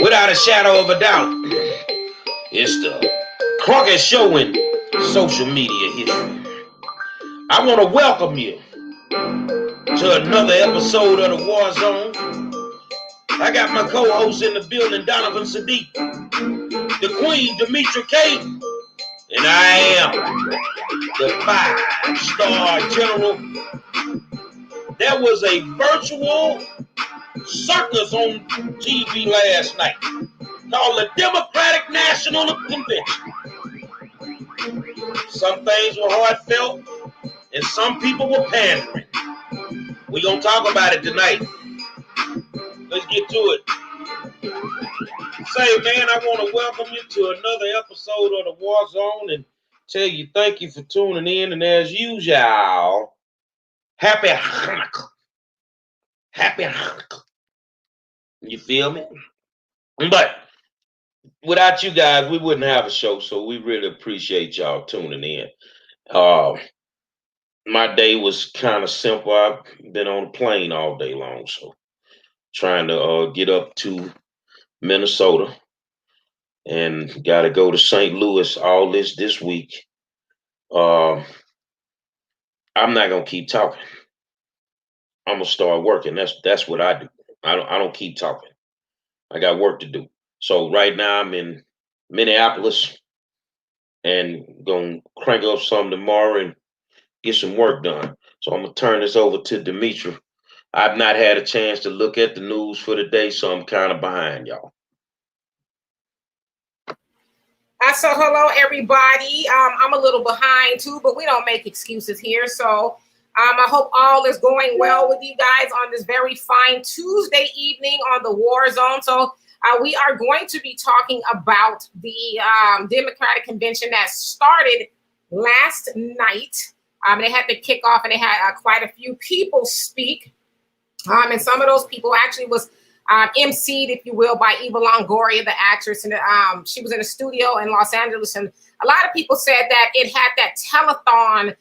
without a shadow of a doubt, it's the Crockett Show in social media history. I want to welcome you to another episode of the War Zone. I got my co-host in the building, Donovan Sadiq, the Queen, Demetra K, and I am the 5-star general. There was a virtual circus on TV last night called the Democratic National Convention. Some things were heartfelt and some people were pandering. We're going to talk about it tonight. Let's get to it. Say, man, I want to welcome you to another episode of the War Zone and tell you thank you for tuning in. And as usual, happy Hanukkah. Happy Hanukkah. You feel me? But without you guys, we wouldn't have a show, so we really appreciate y'all tuning in. My day was kind of simple. I've been on a plane all day long, so trying to get up to Minnesota and got to go to St. Louis all this week. I'm not gonna keep talking. I'm gonna start working. That's what I do. I don't keep talking. I got work to do. So right now I'm in Minneapolis and gonna crank up some tomorrow and get some work done. So I'm gonna turn this over to Demetra. I've not had a chance to look at the news for the day, so I'm kind of behind, y'all. So hello, everybody. I'm a little behind too, but we don't make excuses here. So I hope all is going well with you guys on this very fine Tuesday evening on the War Zone. So we are going to be talking about the Democratic Convention that started last night. They had to kick off and they had quite a few people speak. And some of those people actually was emceed, if you will, by Eva Longoria, the actress. And she was in a studio in Los Angeles. And a lot of people said that it had that telethon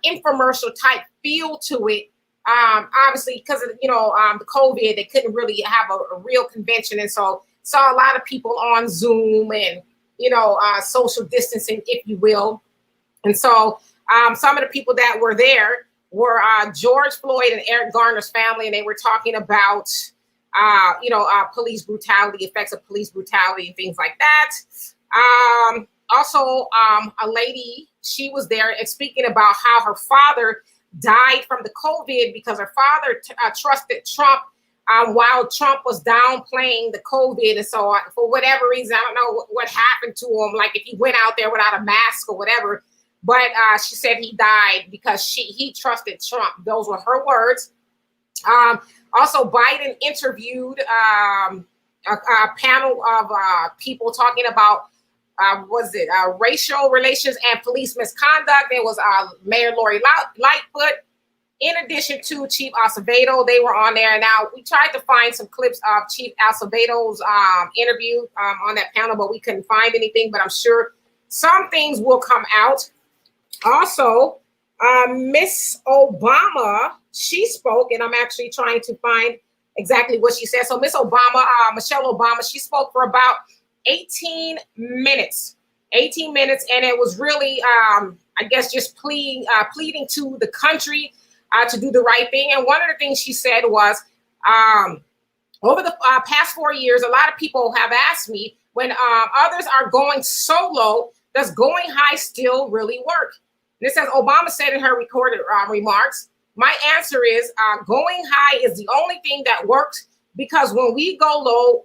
infomercial type feel to it. Obviously, because of, the COVID, they couldn't really have a real convention. And so saw a lot of people on Zoom and, social distancing, if you will. And so some of the people that were there were George Floyd and Eric Garner's family, and they were talking about, police brutality, effects of police brutality and things like that. Also, a lady, she was there speaking about how her father died from the COVID because her father trusted Trump while Trump was downplaying the COVID. And so for whatever reason, I don't know what happened to him, like if he went out there without a mask or whatever. But she said he died because he trusted Trump. Those were her words. Also, Biden interviewed a panel of people talking about, racial relations and police misconduct. There was Mayor Lori Lightfoot, in addition to Chief Acevedo. They were on there. Now, we tried to find some clips of Chief Acevedo's interview on that panel, but we couldn't find anything. But I'm sure some things will come out. Also, Miss Obama, she spoke, and I'm actually trying to find exactly what she said. So Miss Obama, Michelle Obama, she spoke for about 18 minutes, and it was really, just pleading to the country to do the right thing. And one of the things she said was, over the past 4 years, a lot of people have asked me, when others are going solo, does going high still really work? And it says, Obama said in her recorded remarks, my answer is going high is the only thing that works, because when we go low,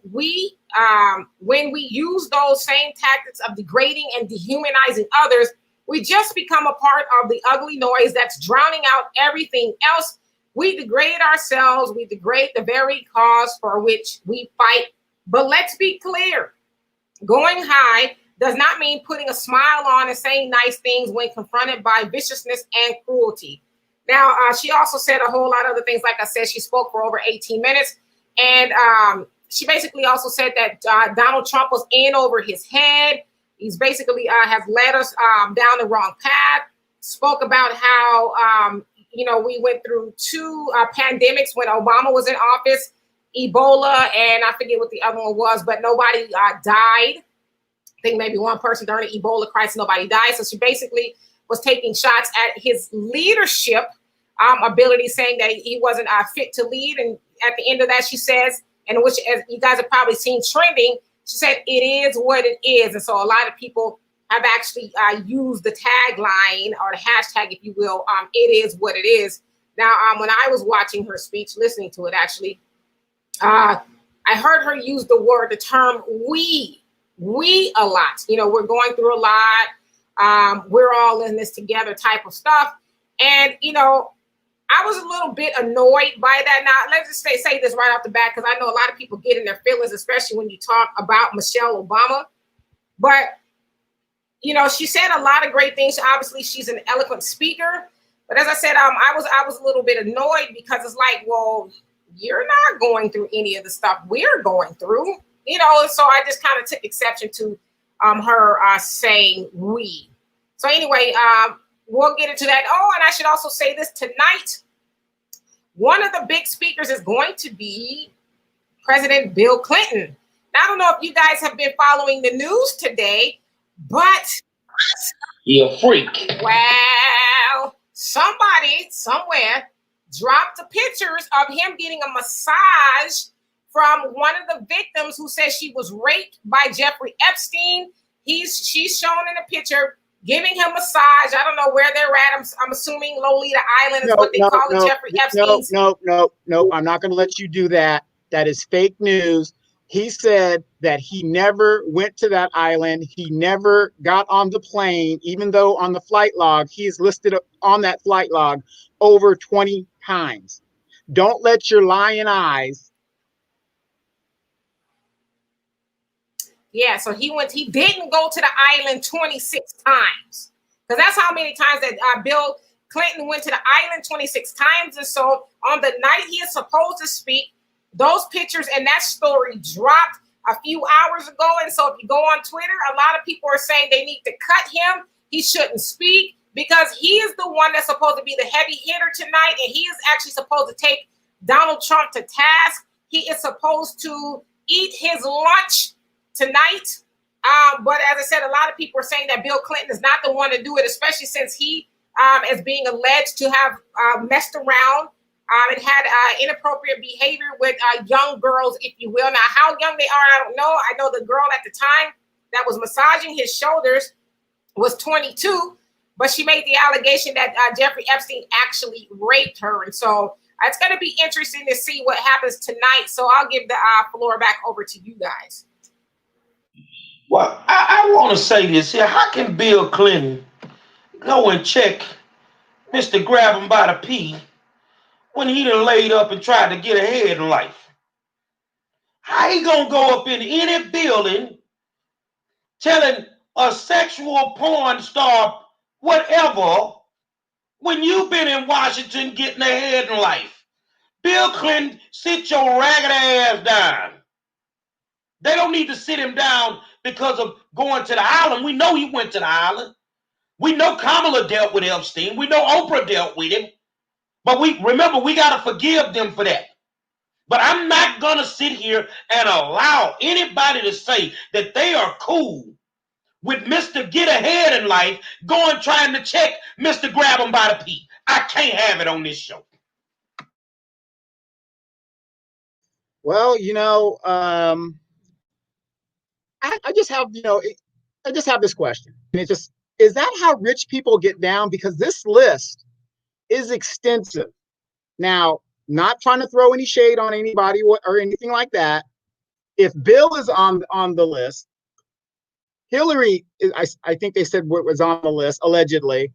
when we use those same tactics of degrading and dehumanizing others, we just become a part of the ugly noise that's drowning out everything else. We degrade ourselves. We degrade the very cause for which we fight. But let's be clear. Going high does not mean putting a smile on and saying nice things when confronted by viciousness and cruelty. Now, she also said a whole lot of other things. Like I said, she spoke for over 18 minutes. And she basically also said that Donald Trump was in over his head. He's basically has led us down the wrong path. Spoke about how, we went through two pandemics when Obama was in office. Ebola, and I forget what the other one was, but nobody died. I think maybe one person during the Ebola crisis, nobody died. So she basically was taking shots at his leadership ability, saying that he wasn't fit to lead. And at the end of that, she says, and which, as you guys have probably seen trending, she said, "It is what it is." And so a lot of people have actually used the tagline or the hashtag, if you will, "It is what it is." Now, when I was watching her speech, listening to it, actually, I heard her use the term "we a lot." You know, we're going through a lot. We're all in this together type of stuff. And, you know, I was a little bit annoyed by that. Now, let's just say this right off the bat, because I know a lot of people get in their feelings, especially when you talk about Michelle Obama. But, you know, she said a lot of great things. Obviously, she's an eloquent speaker. But as I said, I was a little bit annoyed because it's like, well, you're not going through any of the stuff we're going through, you know. So I just kind of took exception to her saying "we." So anyway, we'll get into that. Oh, and I should also say this: tonight, one of the big speakers is going to be President Bill Clinton. Now, I don't know if you guys have been following the news today, but you're a freak. Well, somebody somewhere dropped the pictures of him getting a massage from one of the victims who says she was raped by Jeffrey Epstein. She's shown in a picture giving him massage. I don't know where they're at. I'm assuming Lolita Island is what they call it. Jeffrey Epstein's. No. I'm not going to let you do that. That is fake news. He said that he never went to that island. He never got on the plane, even though on the flight log, he's listed on that flight log over 20 times. Don't let your lying eyes. Yeah, so he didn't go to the island 26 times. Because that's how many times that Bill Clinton went to the island, 26 times. And so on the night he is supposed to speak, those pictures and that story dropped a few hours ago. And so if you go on Twitter, a lot of people are saying they need to cut him. He shouldn't speak because he is the one that's supposed to be the heavy hitter tonight. And he is actually supposed to take Donald Trump to task. He is supposed to eat his lunch tonight. But as I said, a lot of people are saying that Bill Clinton is not the one to do it, especially since he is being alleged to have messed around and had inappropriate behavior with young girls, if you will. Now, how young they are, I don't know. I know the girl at the time that was massaging his shoulders was 22, but she made the allegation that Jeffrey Epstein actually raped her. And so it's going to be interesting to see what happens tonight. So I'll give the floor back over to you guys. Well, I want to say this here. How can Bill Clinton go and check Mr. Grab him by the pee when he done laid up and tried to get ahead in life? How he gonna go up in any building telling a sexual porn star whatever when you've been in Washington getting ahead in life? Bill Clinton, sit your ragged ass down. They don't need to sit him down because of going to the island. We know he went to the island. We know Kamala dealt with Epstein. We know Oprah dealt with him. But we got to forgive them for that. But I'm not going to sit here and allow anybody to say that they are cool with Mr. Get Ahead in life going trying to check Mr. Grab him by the pee. I can't have it on this show. Well, you know, I just have, I just have this question. And is that how rich people get down? Because this list is extensive. Now, not trying to throw any shade on anybody or anything like that. If Bill is on the list, Hillary, I think they said what was on the list, allegedly.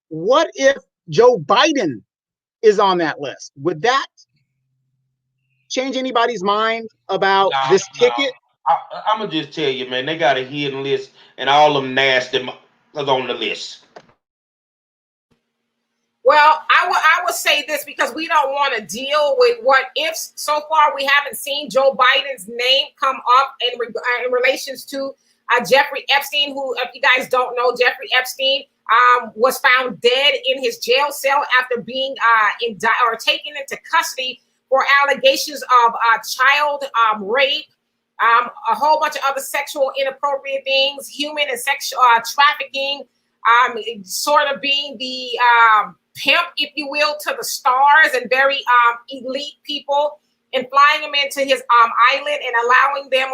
What if Joe Biden is on that list? Would that change anybody's mind about this ticket? I'm going to just tell you, man, they got a hidden list and all of them nasty is on the list. Well, I would say this because we don't want to deal with what ifs. So far, we haven't seen Joe Biden's name come up in relations to Jeffrey Epstein, who, if you guys don't know, Jeffrey Epstein was found dead in his jail cell after being taken into custody for allegations of child rape, a whole bunch of other sexual inappropriate things, human and sexual trafficking, sort of being the pimp, if you will, to the stars and very elite people, and flying them into his island and allowing them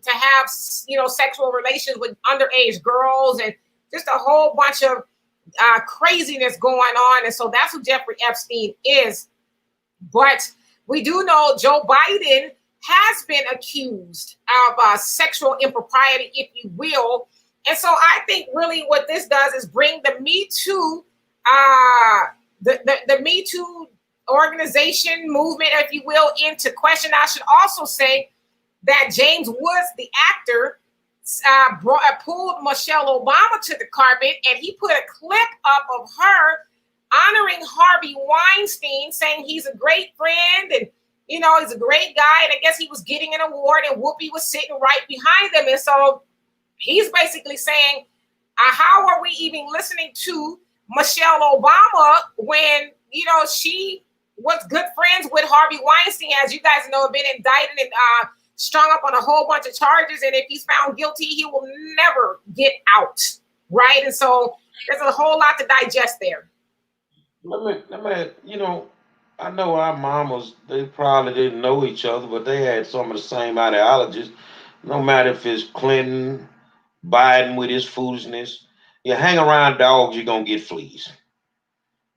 to have, sexual relations with underage girls, and just a whole bunch of craziness going on. And so that's who Jeffrey Epstein is. But we do know Joe Biden has been accused of sexual impropriety, if you will. And so I think really what this does is bring the Me Too, the Me Too organization movement, if you will, into question. I should also say that James Woods, the actor, pulled Michelle Obama to the carpet, and he put a clip up of her honoring Harvey Weinstein, saying he's a great friend and, he's a great guy. And I guess he was getting an award, and Whoopi was sitting right behind him. And so he's basically saying, how are we even listening to Michelle Obama when, she was good friends with Harvey Weinstein, as you guys know, been indicted and strung up on a whole bunch of charges. And if he's found guilty, he will never get out, right? And so there's a whole lot to digest there. I know our mamas, they probably didn't know each other, but they had some of the same ideologies. No matter if it's Clinton, Biden with his foolishness, you hang around dogs, you're going to get fleas.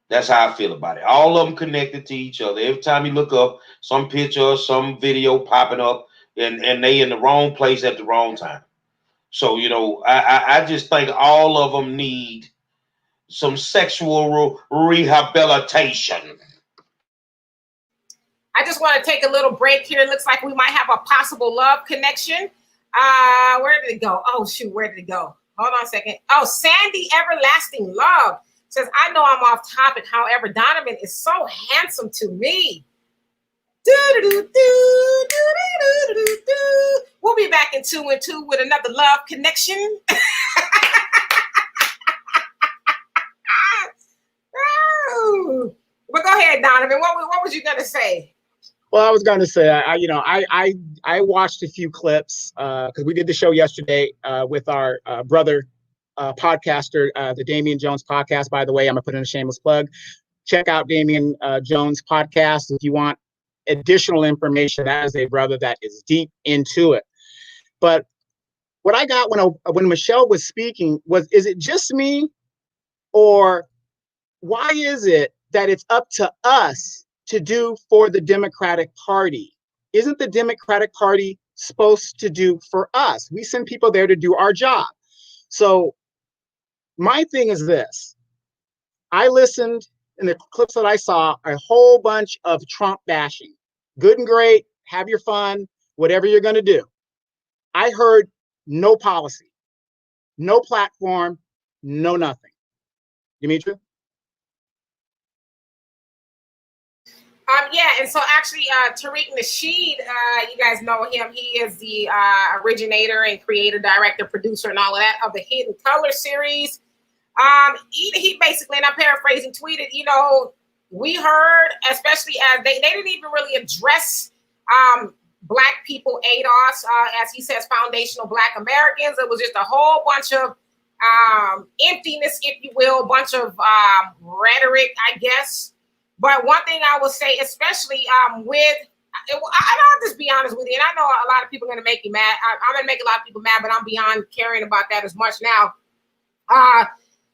That's how I feel about it. All of them connected to each other. Every time you look up, some picture, some video popping up, and they in the wrong place at the wrong time. So, I just think all of them need some sexual rehabilitation. I just want to take a little break here. It looks like we might have a possible love connection. Where did it go? Oh, shoot, where did it go? Hold on a second. Oh, Sandy Everlasting Love says, I know I'm off topic. However, Donovan is so handsome to me. We'll be back in 2 and 2 with another love connection. But go ahead, Donovan. What was you going to say? Well, I was going to say, I watched a few clips because we did the show yesterday with our brother podcaster, the Damian Jones podcast. By the way, I'm going to put in a shameless plug. Check out Damian Jones podcast if you want additional information. That is a brother that is deep into it. But what I got when Michelle was speaking was, is it just me, or why is it that it's up to us to do for the Democratic Party? Isn't the Democratic Party supposed to do for us? We send people there to do our job. So my thing is this. I listened in the clips that I saw, a whole bunch of Trump bashing. Good and great. Have your fun, whatever you're going to do. I heard no policy, no platform, no nothing. Demetra? Yeah, and so actually, Tariq Nasheed, you guys know him. He is the originator and creator, director, producer, and all of that of the Hidden Color series. He basically, and I'm paraphrasing, tweeted, we heard, especially as they didn't even really address Black people, ADOS, as he says, foundational Black Americans. It was just a whole bunch of emptiness, if you will, a bunch of rhetoric, I guess. But one thing I will say, especially I'll just be honest with you, and I know a lot of people are going to make you mad. I'm going to make a lot of people mad, but I'm beyond caring about that as much now.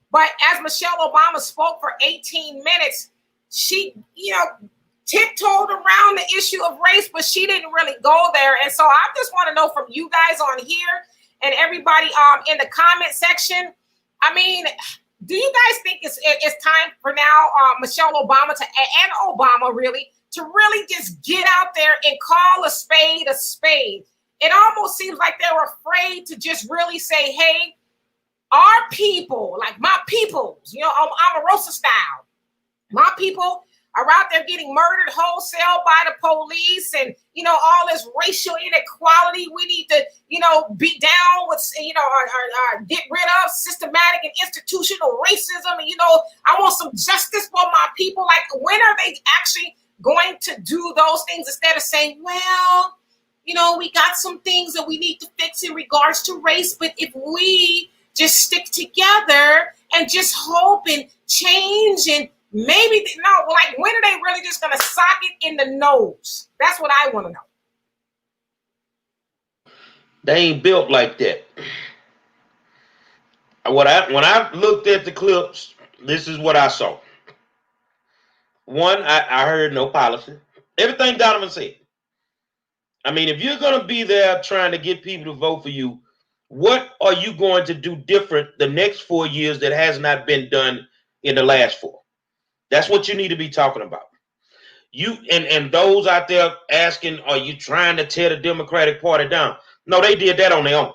But as Michelle Obama spoke for 18 minutes, she, tiptoed around the issue of race, but she didn't really go there. And so I just want to know from you guys on here and everybody in the comment section, I mean, do you guys think it's time for now Michelle Obama and Obama really to really just get out there and call a spade a spade? It almost seems like they were afraid to just really say, hey, our people, like my peoples, Omarosa style, my people are out there getting murdered wholesale by the police, and all this racial inequality. We need to beat down with or get rid of systematic and institutional racism, and I want some justice for my people. Like, when are they actually going to do those things instead of saying, well, you know, we got some things that we need to fix in regards to race, but if we just stick together and just hope and change and maybe, no, like, when are they really just going to sock it in the nose? That's what I want to know. They ain't built like that. When I looked at the clips, this is what I saw. One, I heard no policy. Everything Donovan said. I mean, if you're going to be there trying to get people to vote for you, what are you going to do different the next 4 years that has not been done in the last 4? That's what you need to be talking about. You and those out there asking, are you trying to tear the Democratic Party down? No, they did that on their own.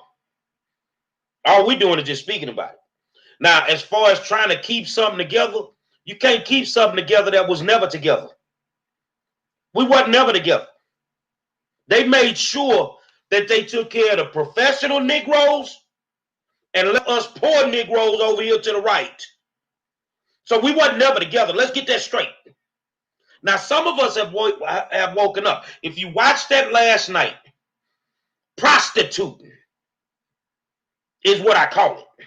All we're doing is just speaking about it. Now, as far as trying to keep something together, you can't keep something together that was never together. We wasn't never together. They made sure that they took care of the professional Negroes and left us poor Negroes over here to the right. So we wasn't never together. Let's get that straight. Now, some of us have woken up. If you watched that last night, prostituting is what I call it.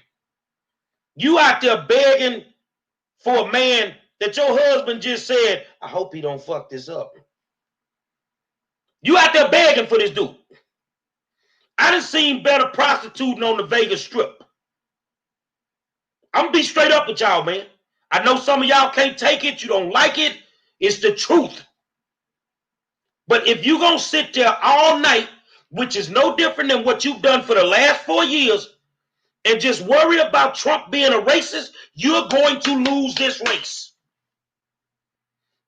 You out there begging for a man that your husband just said, I hope he don't fuck this up. You out there begging for this dude. I done seen better prostituting on the Vegas Strip. I'm gonna be straight up with y'all, man. I know some of y'all can't take it. You don't like it. It's the truth. But if you gonna sit there all night, which is no different than what you've done for the last 4 years, and just worry about Trump being a racist, you're going to lose this race.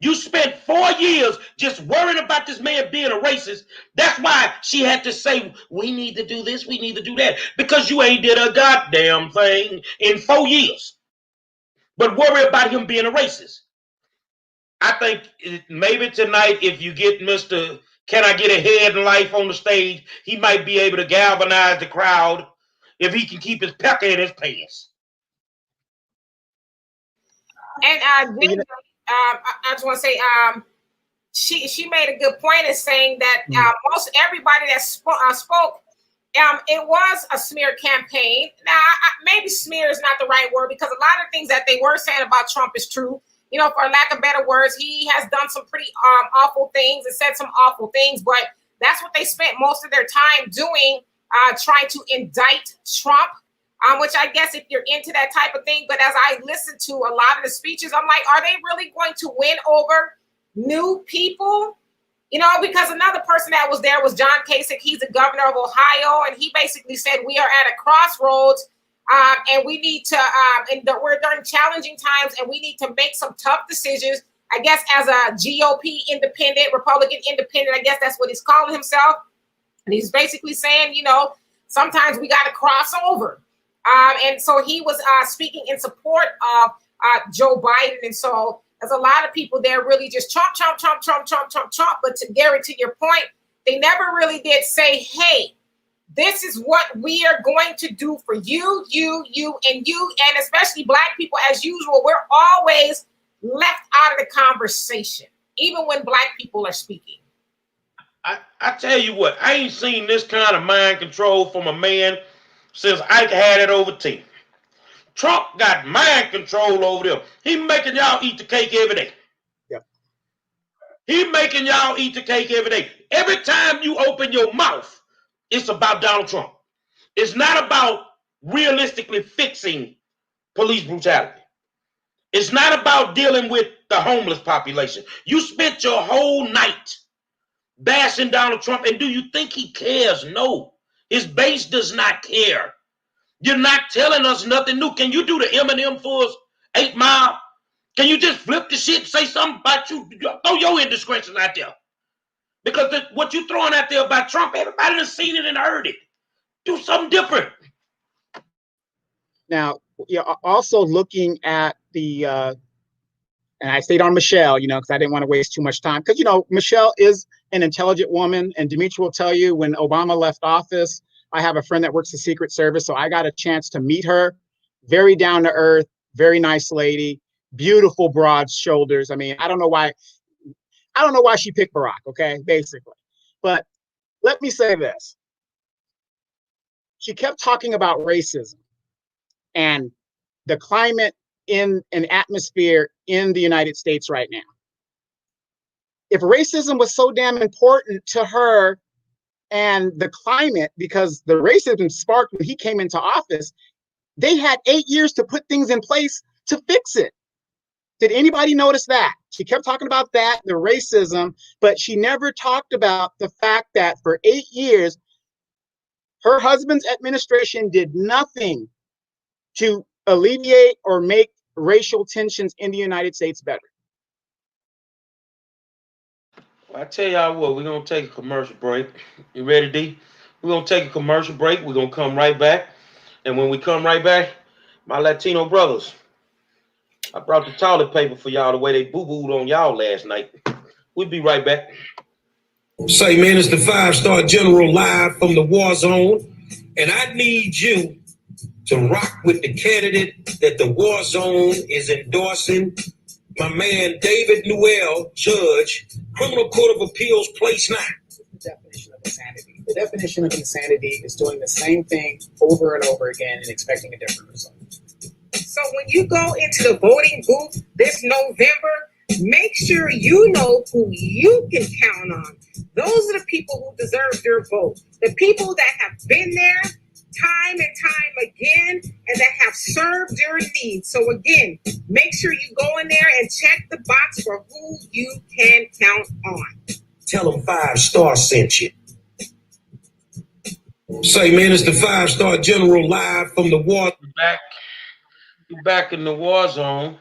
You spent 4 years just worrying about this man being a racist. That's why she had to say, we need to do this, we need to do that. Because you ain't did a goddamn thing in 4 years. But worry about him being a racist. I think maybe tonight, if you get Mr. Can I Get Ahead in Life on the stage, he might be able to galvanize the crowd if he can keep his pecker in his pants. And I just want to say, she made a good point in saying that most everybody that spoke, it was a smear campaign. Now, maybe smear is not the right word, because a lot of things that they were saying about Trump is true. You know, for lack of better words, he has done some pretty awful things and said some awful things, but that's what they spent most of their time doing, trying to indict Trump. Which I guess if you're into that type of thing, but as I listened to a lot of the speeches, I'm like, are they really going to win over new people? You know, because another person that was there was John Kasich. He's the governor of Ohio, and he basically said we are at a crossroads, and we need to, we're during challenging times, and we need to make some tough decisions. I guess as a GOP independent, Republican independent, I guess that's what he's calling himself. And he's basically saying, you know, sometimes we got to cross over. And so he was speaking in support of Joe Biden. And so there's a lot of people there really just Trump. But to Gary, to your point, they never really did say, hey, this is what we are going to do for you, and especially Black people. As usual, we're always left out of the conversation, even when Black people are speaking. I tell you what, I ain't seen this kind of mind control from a man since Ike had it over 10. Trump got mind control over them. He making y'all eat the cake every day. Yep. He making y'all eat the cake every day. Every time you open your mouth, it's about Donald Trump. It's not about realistically fixing police brutality. It's not about dealing with the homeless population. You spent your whole night bashing Donald Trump, and do you think he cares? No. His base does not care. You're not telling us nothing new. Can you do the Eminem for us, 8 Mile? Can you just flip the shit, say something about you? Throw your indiscretions out there. Because what you throwing out there about Trump, everybody has seen it and heard it. Do something different. Now, you're also looking at the, and I stayed on Michelle, you know, because I didn't want to waste too much time. Because, you know, Michelle is an intelligent woman. And Dimitri will tell you, when Obama left office, I have a friend that works the Secret Service. So I got a chance to meet her. Very down to earth, very nice lady, beautiful broad shoulders. I mean, I don't know why. I don't know why she picked Barack, okay, basically. But let me say this. She kept talking about racism and the climate in an atmosphere in the United States right now. If racism was so damn important to her and the climate, because the racism sparked when he came into office, they had 8 years to put things in place to fix it. Did anybody notice that? She kept talking about that, the racism, but she never talked about the fact that for 8 years, her husband's administration did nothing to alleviate or make racial tensions in the United States better. Well, I tell y'all what, we're going to take a commercial break. You ready, D? We're going to take a commercial break. We're going to come right back. And when we come right back, my Latino brothers, I brought the toilet paper for y'all the way they boo-booed on y'all last night. We'll be right back. Say, man, it's the 5-star general live from the war zone. And I need you to rock with the candidate that the war zone is endorsing, my man David Newell, Judge, Criminal Court of Appeals, Place 9. The definition of insanity. The definition of insanity is doing the same thing over and over again and expecting a different result. So when you go into the voting booth this November, make sure you know who you can count on. Those are the people who deserve your vote. The people that have been there time and time again and that have served your needs. So again, make sure you go in there and check the box for who you can count on. Tell them 5-star sent you. Say, man, it's the 5-star general live from the war. We're back in the war zone,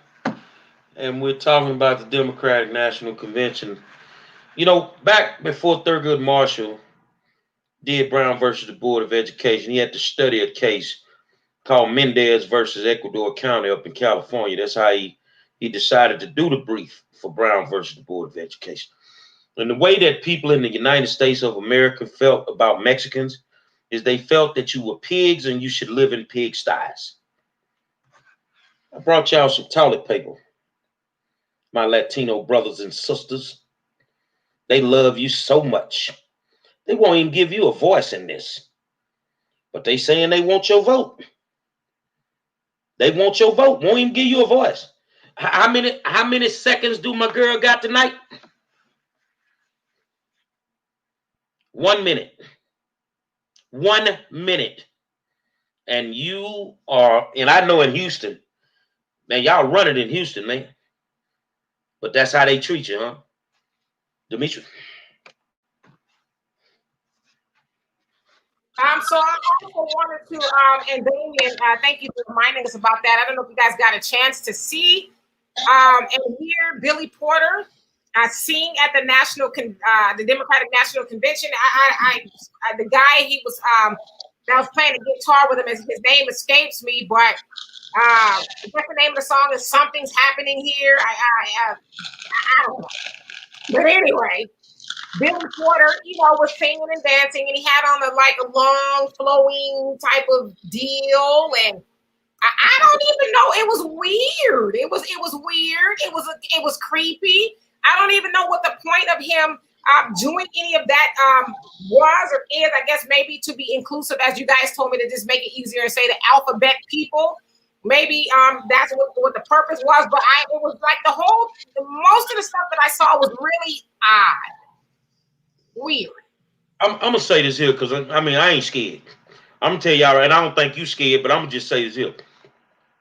and we're talking about the Democratic National Convention. You know, back before Thurgood Marshall did Brown versus the Board of Education, he had to study a case called Mendez versus Ecuador County up in California. That's how he decided to do the brief for Brown versus the Board of Education. And the way that people in the United States of America felt about Mexicans is they felt that you were pigs and you should live in pigsties. I brought y'all some toilet paper. My Latino brothers and sisters, they love you so much. They won't even give you a voice in this. But they saying they want your vote. They want your vote. Won't even give you a voice. How many seconds do my girl got tonight? 1 minute. 1 minute. And you are, and I know in Houston, man, y'all run it in Houston, man. But that's how they treat you, huh? Demetri? So I also wanted to, and Damien, thank you for reminding us about that. I don't know if you guys got a chance to see and hear Billy Porter sing at the the Democratic National Convention. The guy he was that was playing the guitar with him, his name escapes me, but I guess the name of the song is "Something's Happening Here." I don't know, but anyway. Billy Porter, was singing and dancing, and he had on a long, flowing type of deal, and I don't even know. It was weird. It was weird. It was creepy. I don't even know what the point of him doing any of that was or is. I guess maybe to be inclusive, as you guys told me, to just make it easier and say the alphabet people. Maybe that's what the purpose was, but it was like most of the stuff that I saw was really odd. Weird. I'm gonna say this here because I ain't scared. I'm gonna tell y'all, and I don't think you scared, but I'm gonna just say this here.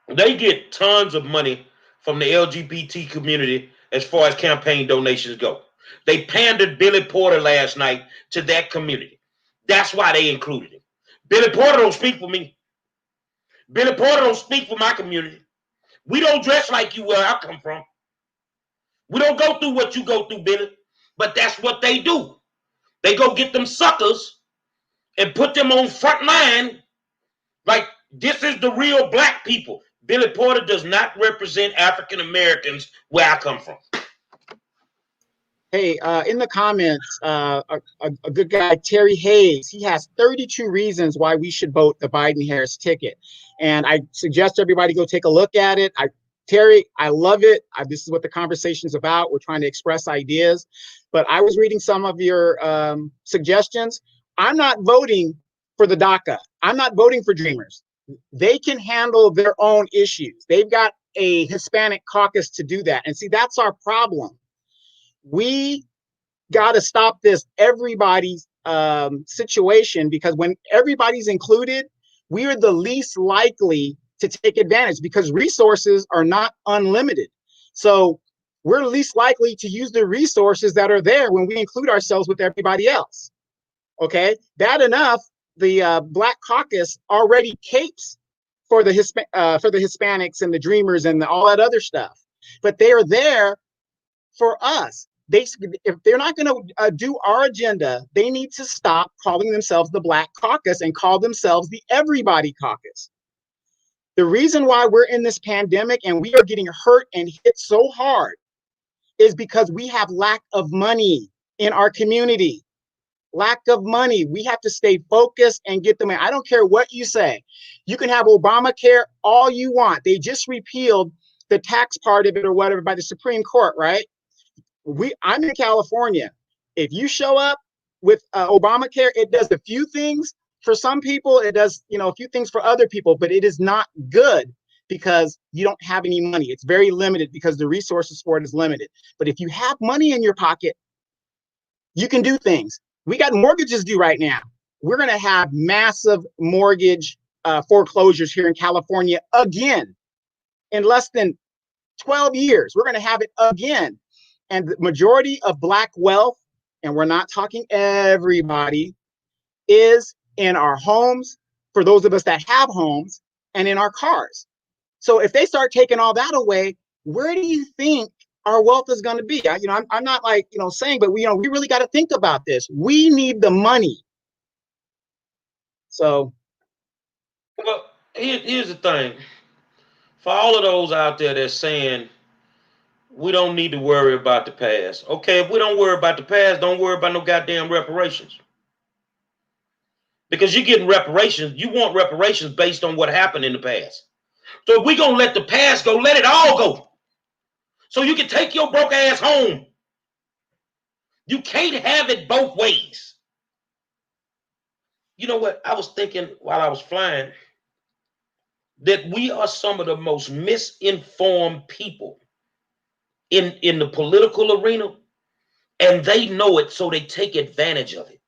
They get tons of money from the LGBT community as far as campaign donations go. They pandered Billy Porter last night to that community. That's why they included him. Billy Porter don't speak for me. Billy Porter don't speak for my community. We don't dress like you where I come from. We don't go through what you go through, Billy. But that's what they do. They go get them suckers and put them on front line like this is the real black people. Billy Porter does not represent African Americans where I come from. Hey, in the comments, a good guy, Terry Hayes, he has 32 reasons why we should vote the Biden-Harris ticket. And I suggest everybody go take a look at it. Terry, I love it. This is what the conversation is about. We're trying to express ideas. But I was reading some of your suggestions. I'm not voting for the DACA. I'm not voting for Dreamers. They can handle their own issues. They've got a Hispanic caucus to do that. And see, that's our problem. We got to stop this everybody's situation, because when everybody's included, we are the least likely to take advantage because resources are not unlimited. So we're least likely to use the resources that are there when we include ourselves with everybody else. Okay, bad enough, the Black Caucus already capes for the Hispanics and the Dreamers and all that other stuff, but they are there for us. If they're not going to do our agenda, they need to stop calling themselves the Black Caucus and call themselves the Everybody Caucus. The reason why we're in this pandemic and we are getting hurt and hit so hard is because we have lack of money in our community. Lack of money. We have to stay focused and get them in. I don't care what you say. You can have Obamacare all you want. They just repealed the tax part of it or whatever by the Supreme Court, right? I'm in California. If you show up with Obamacare, it does a few things for some people. It does, a few things for other people, but it is not good because you don't have any money. It's very limited because the resources for it is limited. But if you have money in your pocket, you can do things. We got mortgages due right now. We're going to have massive mortgage foreclosures here in California again in less than 12 years. We're going to have it again. And the majority of Black wealth, and we're not talking everybody, is in our homes, for those of us that have homes, and in our cars. So if they start taking all that away, where do you think our wealth is going to be? I'm not like, saying, but we really got to think about this. We need the money. So. Well, here's the thing. For all of those out there that's saying we don't need to worry about the past. Okay, if we don't worry about the past, don't worry about no goddamn reparations. Because you're getting reparations. You want reparations based on what happened in the past. So if we're going to let the past go, let it all go. So you can take your broke ass home. You can't have it both ways. You know what? I was thinking while I was flying that we are some of the most misinformed people in the political arena, and they know it, so they take advantage of it.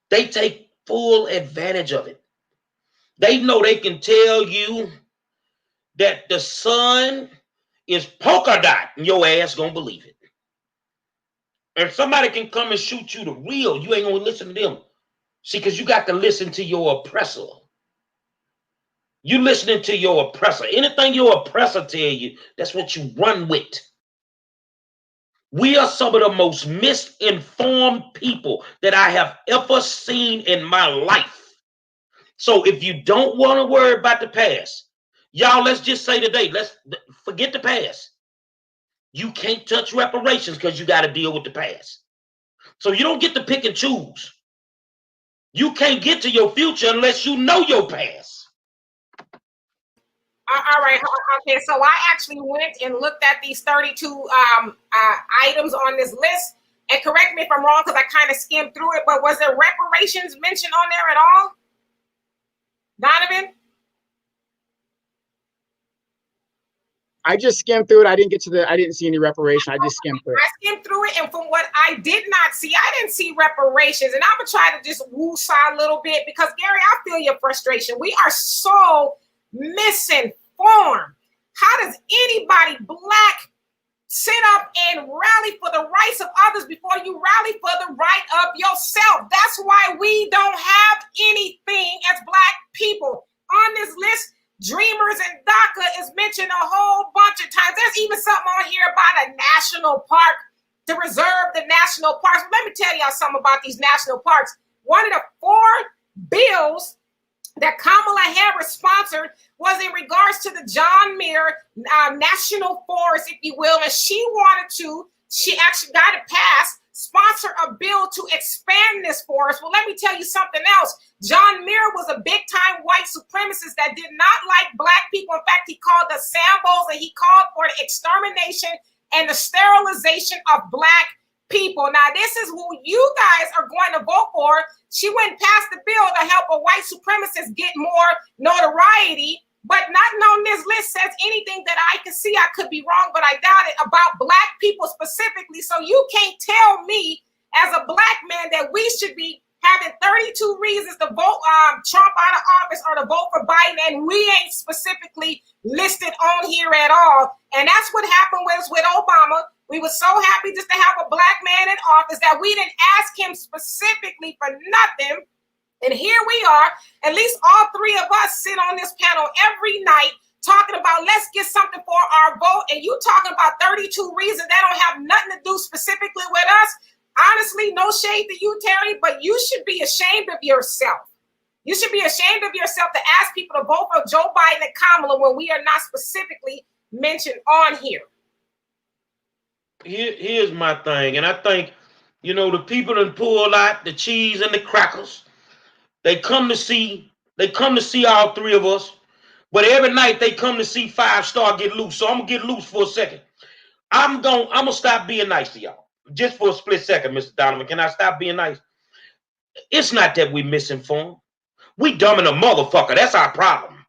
They take full advantage of it. They know they can tell you that the sun is polka dot, and your ass gonna believe it. And somebody can come and shoot you the real, you ain't gonna listen to them. See, because you got to listen to your oppressor. You listening to your oppressor. Anything your oppressor tell you, that's what you run with. We are some of the most misinformed people that I have ever seen in my life. So if you don't want to worry about the past, y'all, let's just say today, let's forget the past. You can't touch reparations because you got to deal with the past. So you don't get to pick and choose. You can't get to your future unless you know your past. All right. Okay. So I actually went and looked at these 32 items on this list. And correct me if I'm wrong, because I kind of skimmed through it. But was there reparations mentioned on there at all? Donovan? I just skimmed through it. I didn't see any reparation. I just skimmed through it. I skimmed through it, and from what I did not see, I didn't see reparations. And I'm going to try to just woo-saw a little bit because, Gary, I feel your frustration. We are so misinformed. How does anybody Black sit up and rally for the rights of others before you rally for the right of yourself? That's why we don't have anything as Black people. On this list, Dreamers and DACA is mentioned a whole bunch of times. There's even something on here about a national park to reserve the national parks. Let me tell y'all something about these national parks. One of the 4 bills that Kamala Harris sponsored was in regards to the John Muir National Forest, if you will, and she actually got it passed, sponsor a bill to expand this forest. Well, let me tell you something else. John Muir was a big-time white supremacist that did not like black people. In fact, he called us Sambos, and he called for the extermination and the sterilization of black people. Now, this is who you guys are going to vote for. She went past the bill to help a white supremacist get more notoriety, but nothing on this list says anything that I can see. I could be wrong, but I doubt it, about black people specifically. So you can't tell me as a black man that we should be having 32 reasons to vote Trump out of office or to vote for Biden, and we ain't specifically listed on here at all. And that's what happened with Obama. We were so happy just to have a black man in office that we didn't ask him specifically for nothing. And here we are, at least all three of us sit on this panel every night talking about let's get something for our vote. And you talking about 32 reasons that don't have nothing to do specifically with us. Honestly, no shade to you, Terry, but you should be ashamed of yourself. You should be ashamed of yourself to ask people to vote for Joe Biden and Kamala when we are not specifically mentioned on here. Here's my thing, and I think, the people that pull out the cheese and the crackers, they come to see all three of us, but every night they come to see 5 Star get loose. So I'm gonna get loose for a second. I'm gonna stop being nice to y'all. Just for a split second, Mr. Donovan. Can I stop being nice? It's not that we misinformed. We dumb in a motherfucker. That's our problem.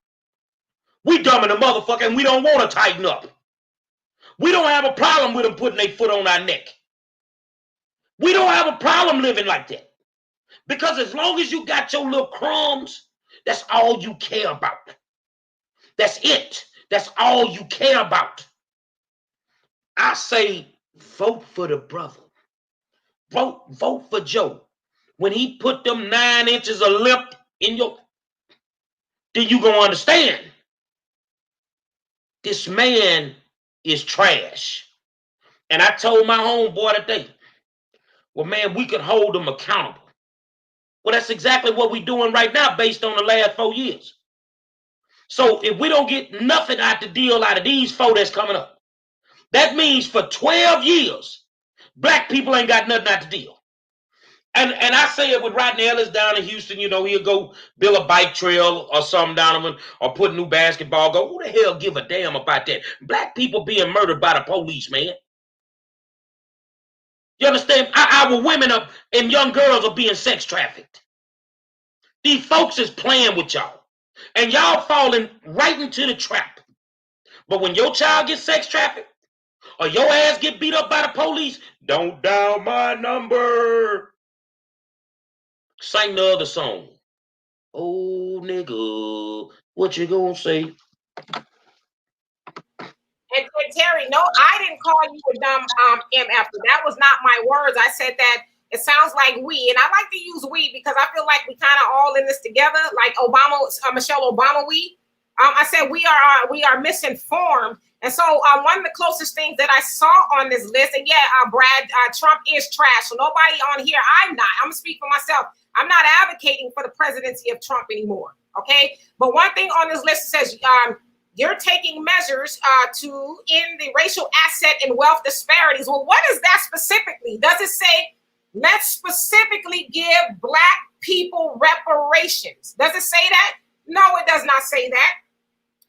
We dumb in a motherfucker and we don't want to tighten up. We don't have a problem with them putting their foot on our neck. We don't have a problem living like that. Because as long as you got your little crumbs, that's all you care about. That's it. That's all you care about. I say, vote for the brother. Vote for Joe. When he put them 9 inches of lip in your, then you gonna understand. This man is trash. And I told my homeboy today, well, man, we could hold him accountable. Well, that's exactly what we're doing right now based on the last 4 years. So if we don't get nothing out the deal out of these 4 that's coming up, that means for 12 years, black people ain't got nothing out the deal. And I say it with Rodney Ellis down in Houston, he'll go build a bike trail or something down him or put a new basketball goal. Who the hell give a damn about that? Black people being murdered by the police, man. You understand? Our women and young girls are being sex trafficked. These folks is playing with y'all. And y'all falling right into the trap. But when your child gets sex trafficked or your ass get beat up by the police, don't dial my number. Sing the other song. Oh, nigga, what you gonna say? And Terry, no, I didn't call you a dumb MF. That was not my words. I said that it sounds like we, and I like to use we because I feel like we kind of all in this together, like Michelle Obama. I said we are misinformed, and so one of the closest things that I saw on this list, and Brad, Trump is trash. So nobody on here. I'm gonna speak for myself. I'm not advocating for the presidency of Trump anymore. Okay, but one thing on this list says you're taking measures to end the racial asset and wealth disparities. Well, what is that specifically? Does it say let's specifically give black people reparations? Does it say that? No, it does not say that.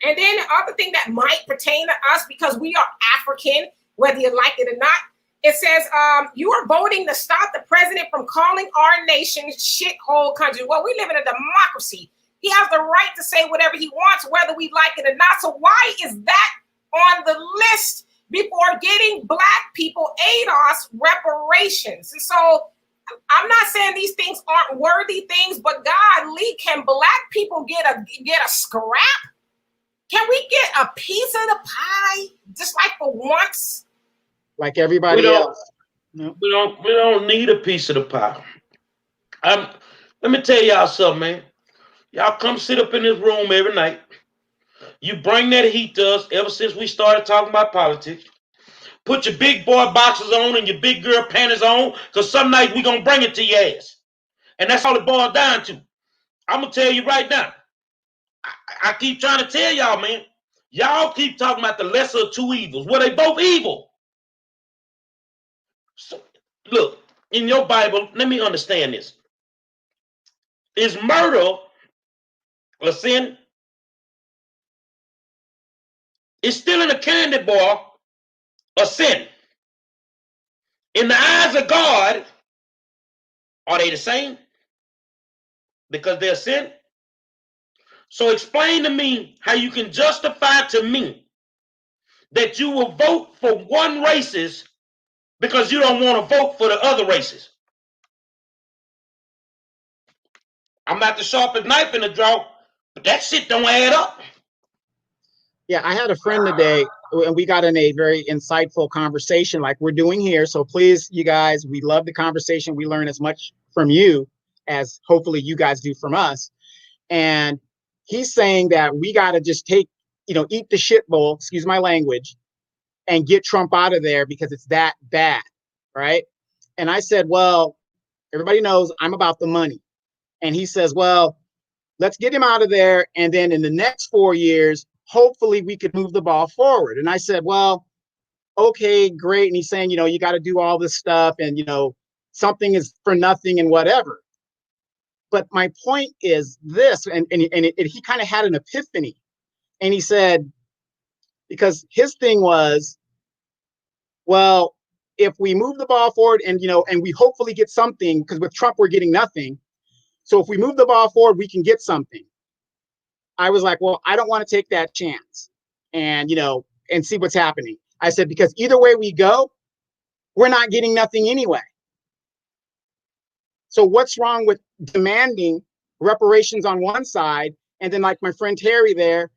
And then the other thing that might pertain to us because we are African, whether you like it or not, it says you are voting to stop the president from calling our nation shithole country. Well, we live in a democracy. He has the right to say whatever he wants, whether we like it or not. So why is that on the list before getting black people ADOS reparations? And so I'm not saying these things aren't worthy things, but golly, can black people get a scrap? Can we get a piece of the pie just like for once? Like everybody else. No. We don't need a piece of the pie. Let me tell y'all something, man. Y'all come sit up in this room every night. You bring that heat to us ever since we started talking about politics. Put your big boy boxers on and your big girl panties on, because some nights we going to bring it to your ass. And that's all it boils down to. I'm going to tell you right now. I keep trying to tell y'all, man. Y'all keep talking about the lesser of two evils. Well, they both evil. So, look, in your Bible, let me understand this. Is murder a sin? Is stealing a candy bar a sin? In the eyes of God, are they the same? Because they're sin? So explain to me how you can justify to me that you will vote for one racist because you don't want to vote for the other races. I'm not the sharpest knife in the drawer, but that shit don't add up. Yeah, I had a friend today, and we got in a very insightful conversation like we're doing here. So please, you guys, we love the conversation. We learn as much from you as hopefully you guys do from us. And he's saying that we got to just take, eat the shit bowl, excuse my language, and get Trump out of there because it's that bad, right? And I said, well, everybody knows I'm about the money. And he says, well, let's get him out of there. And then in the next 4 years, hopefully we could move the ball forward. And I said, well, okay, great. And he's saying, you got to do all this stuff and, something is for nothing and whatever. But my point is this, and he kind of had an epiphany. And he said, because his thing was, well, if we move the ball forward and, and we hopefully get something, because with Trump, we're getting nothing. So if we move the ball forward, we can get something. I was like, well, I don't want to take that chance and, and see what's happening. I said, because either way we go, we're not getting nothing anyway. So what's wrong with demanding reparations on one side? And then like my friend Terry there,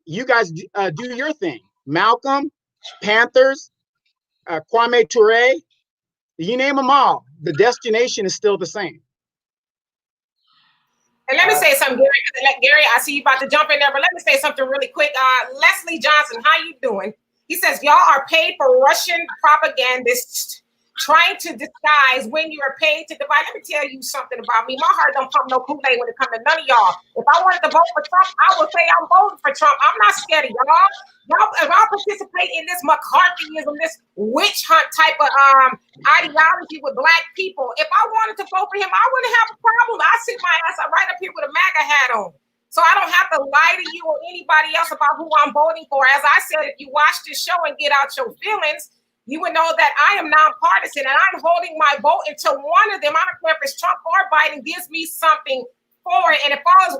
you guys do your thing. Malcolm, Panthers, Kwame Ture, you name them all. The destination is still the same. And let me say something, Gary. Gary, I see you about to jump in there, but let me say something really quick. Leslie Johnson, how you doing? He says, y'all are paid for Russian propagandists trying to disguise when you are paid to divide. Let me tell you something about me. My heart don't pump no Kool-Aid when it comes to none of y'all. If I wanted to vote for Trump, I would say I'm voting for Trump. I'm not scared of y'all. If I participate in this McCarthyism, this witch hunt type of ideology with black people, if I wanted to vote for him, I wouldn't have a problem. I sit my ass right up here with a MAGA hat on. So I don't have to lie to you or anybody else about who I'm voting for. As I said, if you watch this show and get out your feelings, you would know that I am nonpartisan and I'm holding my vote until one of them, I don't care if it's Trump or Biden, gives me something for it. And as far as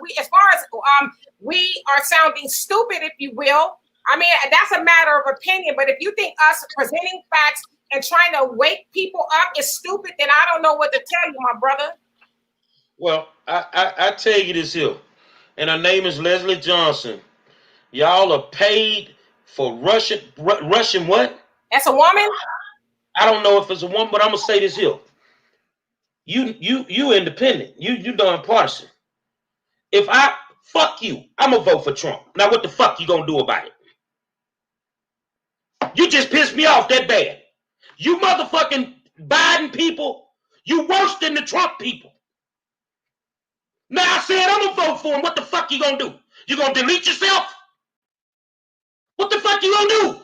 we are sounding stupid, if you will, I mean, that's a matter of opinion. But if you think us presenting facts and trying to wake people up is stupid, then I don't know what to tell you, my brother. Well, I tell you this here, and her name is Leslie Johnson. Y'all are paid for Russian what? That's a woman? I don't know if it's a woman, but I'm gonna say this here. You independent. You nonpartisan. If I fuck you, I'm gonna vote for Trump. Now what the fuck you gonna do about it? You just pissed me off that bad. You motherfucking Biden people, you worse than the Trump people. Now I said I'm gonna vote for him. What the fuck you gonna do? You gonna delete yourself? What the fuck you gonna do?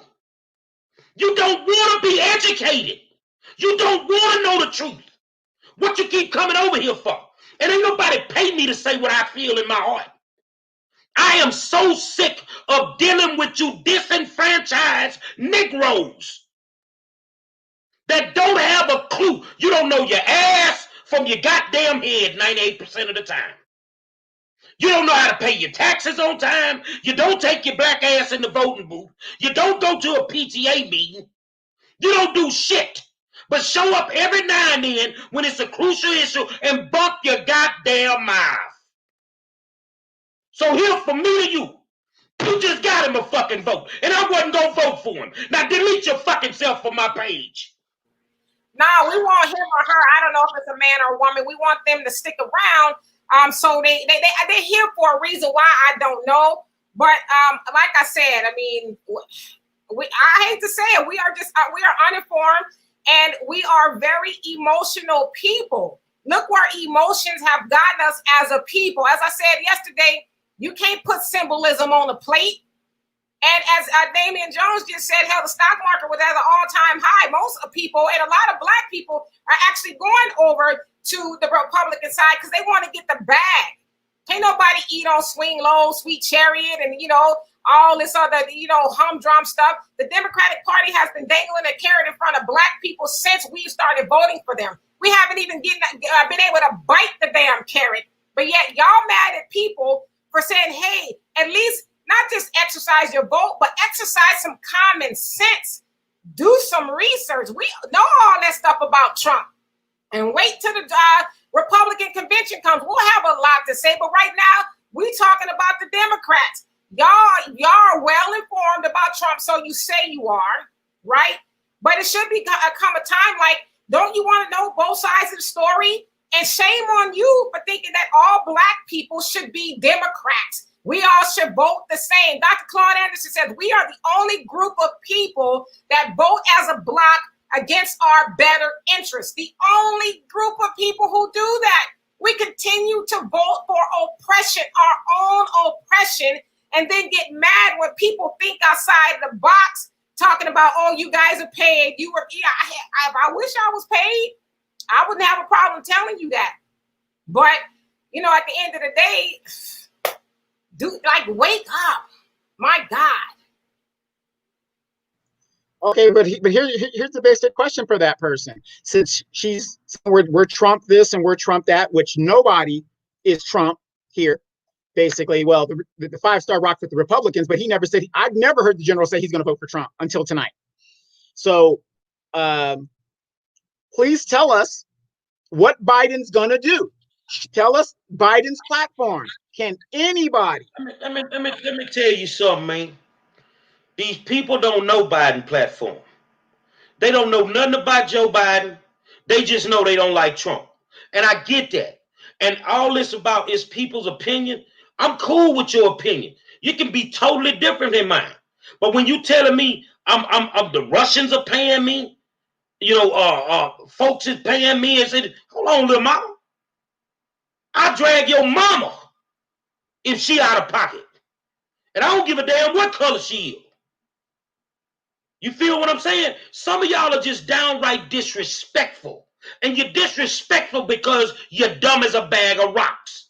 You don't want to be educated. You don't want to know the truth. What you keep coming over here for? And ain't nobody pay me to say what I feel in my heart. I am so sick of dealing with you disenfranchised Negroes that don't have a clue. You don't know your ass from your goddamn head 98% of the time. You don't know how to pay your taxes on time. You don't take your black ass in the voting booth. You don't go to a PTA meeting. You don't do shit but show up every now and then when it's a crucial issue and bump your goddamn mouth. So here from me to you, you just got him a fucking vote, and I wasn't gonna vote for him. Now delete your fucking self from my page. No, we want him or her. I don't know if it's a man or a woman. We want them to stick around. So they're here for a reason why I don't know. But like I said, I mean, I hate to say it, we are uninformed and we are very emotional people. Look where emotions have gotten us as a people. As I said yesterday, you can't put symbolism on a plate. And as Damian Jones just said, hell, the stock market was at an all-time high. Most people and a lot of black people are actually going over to the Republican side because they want to get the bag. Can't nobody eat on swing low, sweet chariot, and all this other humdrum stuff. The Democratic Party has been dangling a carrot in front of Black people since we started voting for them. We haven't even been able to bite the damn carrot, but yet y'all mad at people for saying, hey, at least not just exercise your vote, but exercise some common sense. Do some research. We know all that stuff about Trump. And wait till the Republican convention comes. We'll have a lot to say, but right now, we talking about the Democrats. Y'all are well informed about Trump, so you say you are, right? But it should come a time like, don't you want to know both sides of the story? And shame on you for thinking that all Black people should be Democrats. We all should vote the same. Dr. Claude Anderson says we are the only group of people that vote as a block against our better interests. The only group of people who do that. We continue to vote for oppression, our own oppression, and then get mad when people think outside the box, talking about, oh, you guys are paid. I wish I was paid. I wouldn't have a problem telling you that. But, at the end of the day, wake up. My God. Okay, but here's the basic question for that person. Since we're Trump this and we're Trump that, which nobody is Trump here, basically. Well, the 5-star rock with the Republicans, but he never said, I've never heard the general say he's going to vote for Trump until tonight. So please tell us what Biden's going to do. Tell us Biden's platform. Can anybody? Let me tell you something, man. These people don't know Biden platform. They don't know nothing about Joe Biden. They just know they don't like Trump. And I get that. And all this about is people's opinion. I'm cool with your opinion. You can be totally different than mine. But when you telling me I'm the Russians are paying me, folks is paying me and said, hold on, little mama. I'll drag your mama if she out of pocket. And I don't give a damn what color she is. You feel what I'm saying? Some of y'all are just downright disrespectful. And you're disrespectful because you're dumb as a bag of rocks.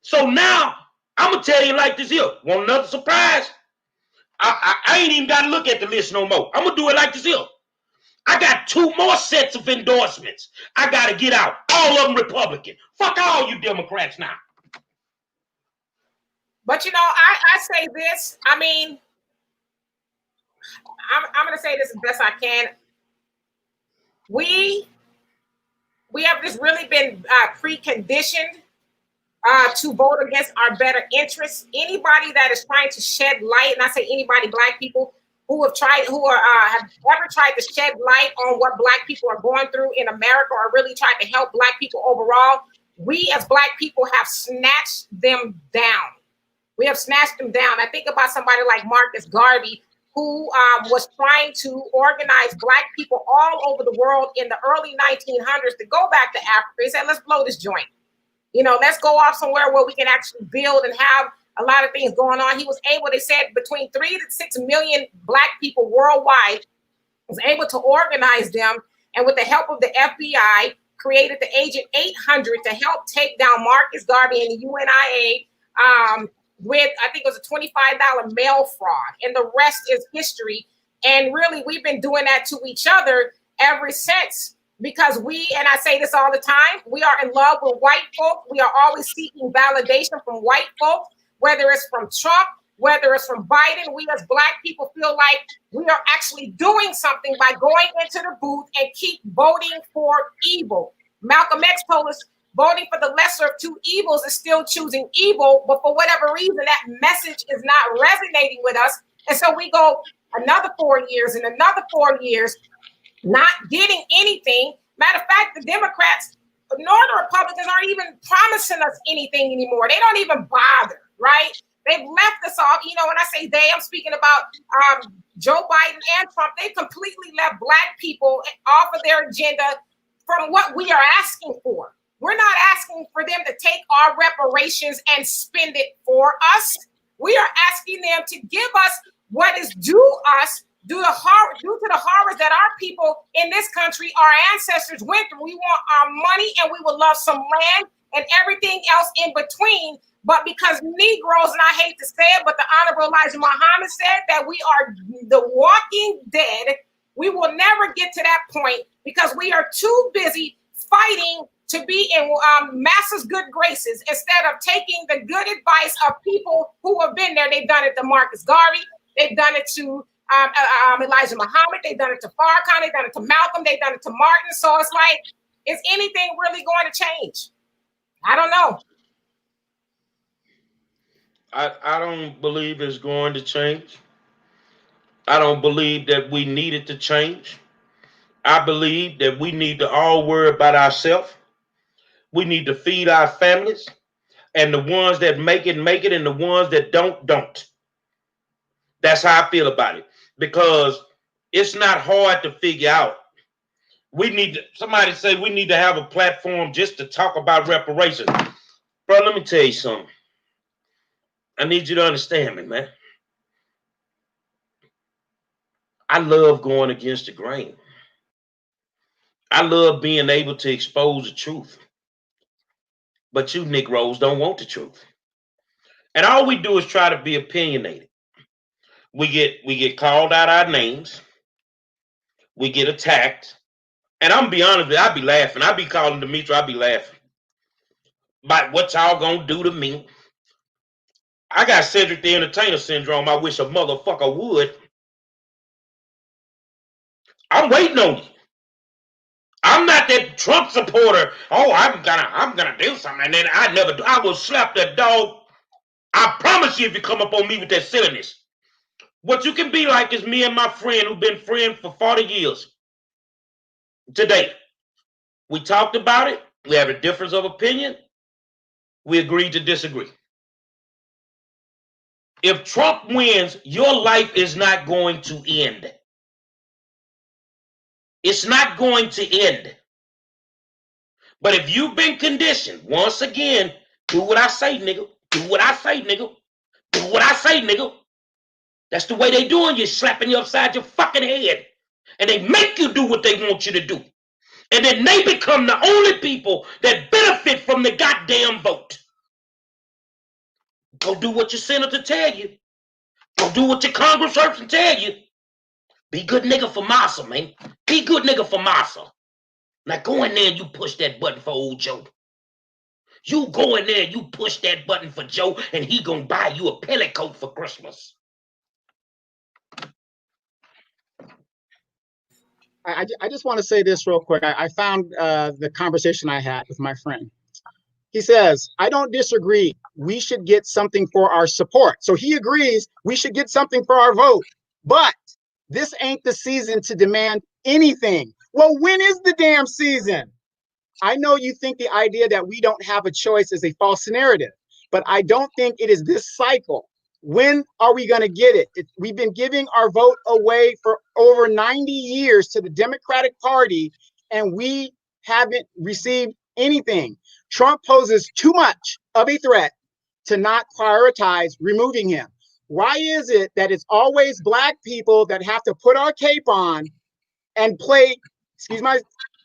So now, I'm going to tell you like this here. Want another surprise? I ain't even got to look at the list no more. I'm going to do it like this here. I got 2 more sets of endorsements. I got to get out. All of them Republican. Fuck all you Democrats now. But I say this. I mean, I'm going to say this as best I can. We have just really been preconditioned to vote against our better interests. Anybody that is trying to shed light, and I say anybody, Black people who have ever tried to shed light on what Black people are going through in America, or really tried to help Black people overall, we as Black people have snatched them down. We have snatched them down. I think about somebody like Marcus Garvey, who was trying to organize Black people all over the world in the early 1900s to go back to Africa. He said, let's blow this joint. Let's go off somewhere where we can actually build and have a lot of things going on. He was able, they said, between 3 to 6 million Black people worldwide, was able to organize them. And with the help of the FBI, created the Agent 800 to help take down Marcus Garvey and the UNIA with, I think it was a $25 mail fraud. And the rest is history. And really, we've been doing that to each other ever since. Because and I say this all the time, we are in love with white folk. We are always seeking validation from white folk, whether it's from Trump, whether it's from Biden. We as Black people feel like we are actually doing something by going into the booth and keep voting for evil. Malcolm X told us voting for the lesser of 2 evils is still choosing evil, but for whatever reason, that message is not resonating with us. And so we go another 4 years and another 4 years, not getting anything. Matter of fact, the Democrats nor the Republicans aren't even promising us anything anymore. They don't even bother, right? They've left us off. When I say they, I'm speaking about Joe Biden and Trump. They completely left Black people off of their agenda from what we are asking for. We're not asking for them to take our reparations and spend it for us. We are asking them to give us what is due us due to the horrors that our people in this country, our ancestors went through. We want our money and we would love some land and everything else in between. But because Negroes, and I hate to say it, but the Honorable Elijah Muhammad said that we are the walking dead, we will never get to that point because we are too busy fighting to be in masses' good graces instead of taking the good advice of people who have been there. They've done it to Marcus Garvey. They've done it to Elijah Muhammad. They've done it to Farrakhan. They've done it to Malcolm. They've done it to Martin. So it's like, is anything really going to change? I don't know. I don't believe it's going to change. I don't believe that we need it to change. I believe that we need to all worry about ourselves. We need to feed our families. And the ones that make it, and the ones that don't. That's how I feel about it. Because it's not hard to figure out. Somebody say we need to have a platform just to talk about reparations. Bro, let me tell you something. I need you to understand me, man. I love going against the grain. I love being able to expose the truth. But you Negroes don't want the truth. And all we do is try to be opinionated. We get called out our names. We get attacked. And I'm gonna be honest with you, I be laughing. I be calling Demetri, I be laughing. About what y'all gonna do to me. I got Cedric the Entertainer syndrome. I wish a motherfucker would. I'm waiting on you. I'm not that Trump supporter. Oh, I'm gonna do something, and then I never do. I will slap that dog. I promise you, if you come up on me with that silliness. What you can be like is me and my friend who've been friends for 40 years. Today, we talked about it. We have a difference of opinion. We agreed to disagree. If Trump wins, your life is not going to end. It's not going to end. But if you've been conditioned, once again, do what I say, nigga. Do what I say, nigga. Do what I say, nigga. That's the way they doing you, slapping you upside your fucking head. And they make you do what they want you to do. And then they become the only people that benefit from the goddamn vote. Go do what your senator tell you. Go do what your congressperson tell you. Be good nigga for massa, man. Be good nigga for massa. Now go in there and you push that button for old Joe. You go in there and you push that button for Joe and he gonna buy you a pellicoat for Christmas. I just want to say this real quick. I found the conversation I had with my friend. He says, I don't disagree. We should get something for our support. So he agrees we should get something for our vote. But this ain't the season to demand anything. Well, when is the damn season? I know you think the idea that we don't have a choice is a false narrative, but I don't think it is this cycle. When are we going to get it? We've been giving our vote away for over 90 years to the Democratic Party, and we haven't received anything. Trump poses too much of a threat to not prioritize removing him. Why is it that it's always Black people that have to put our cape on and play, excuse my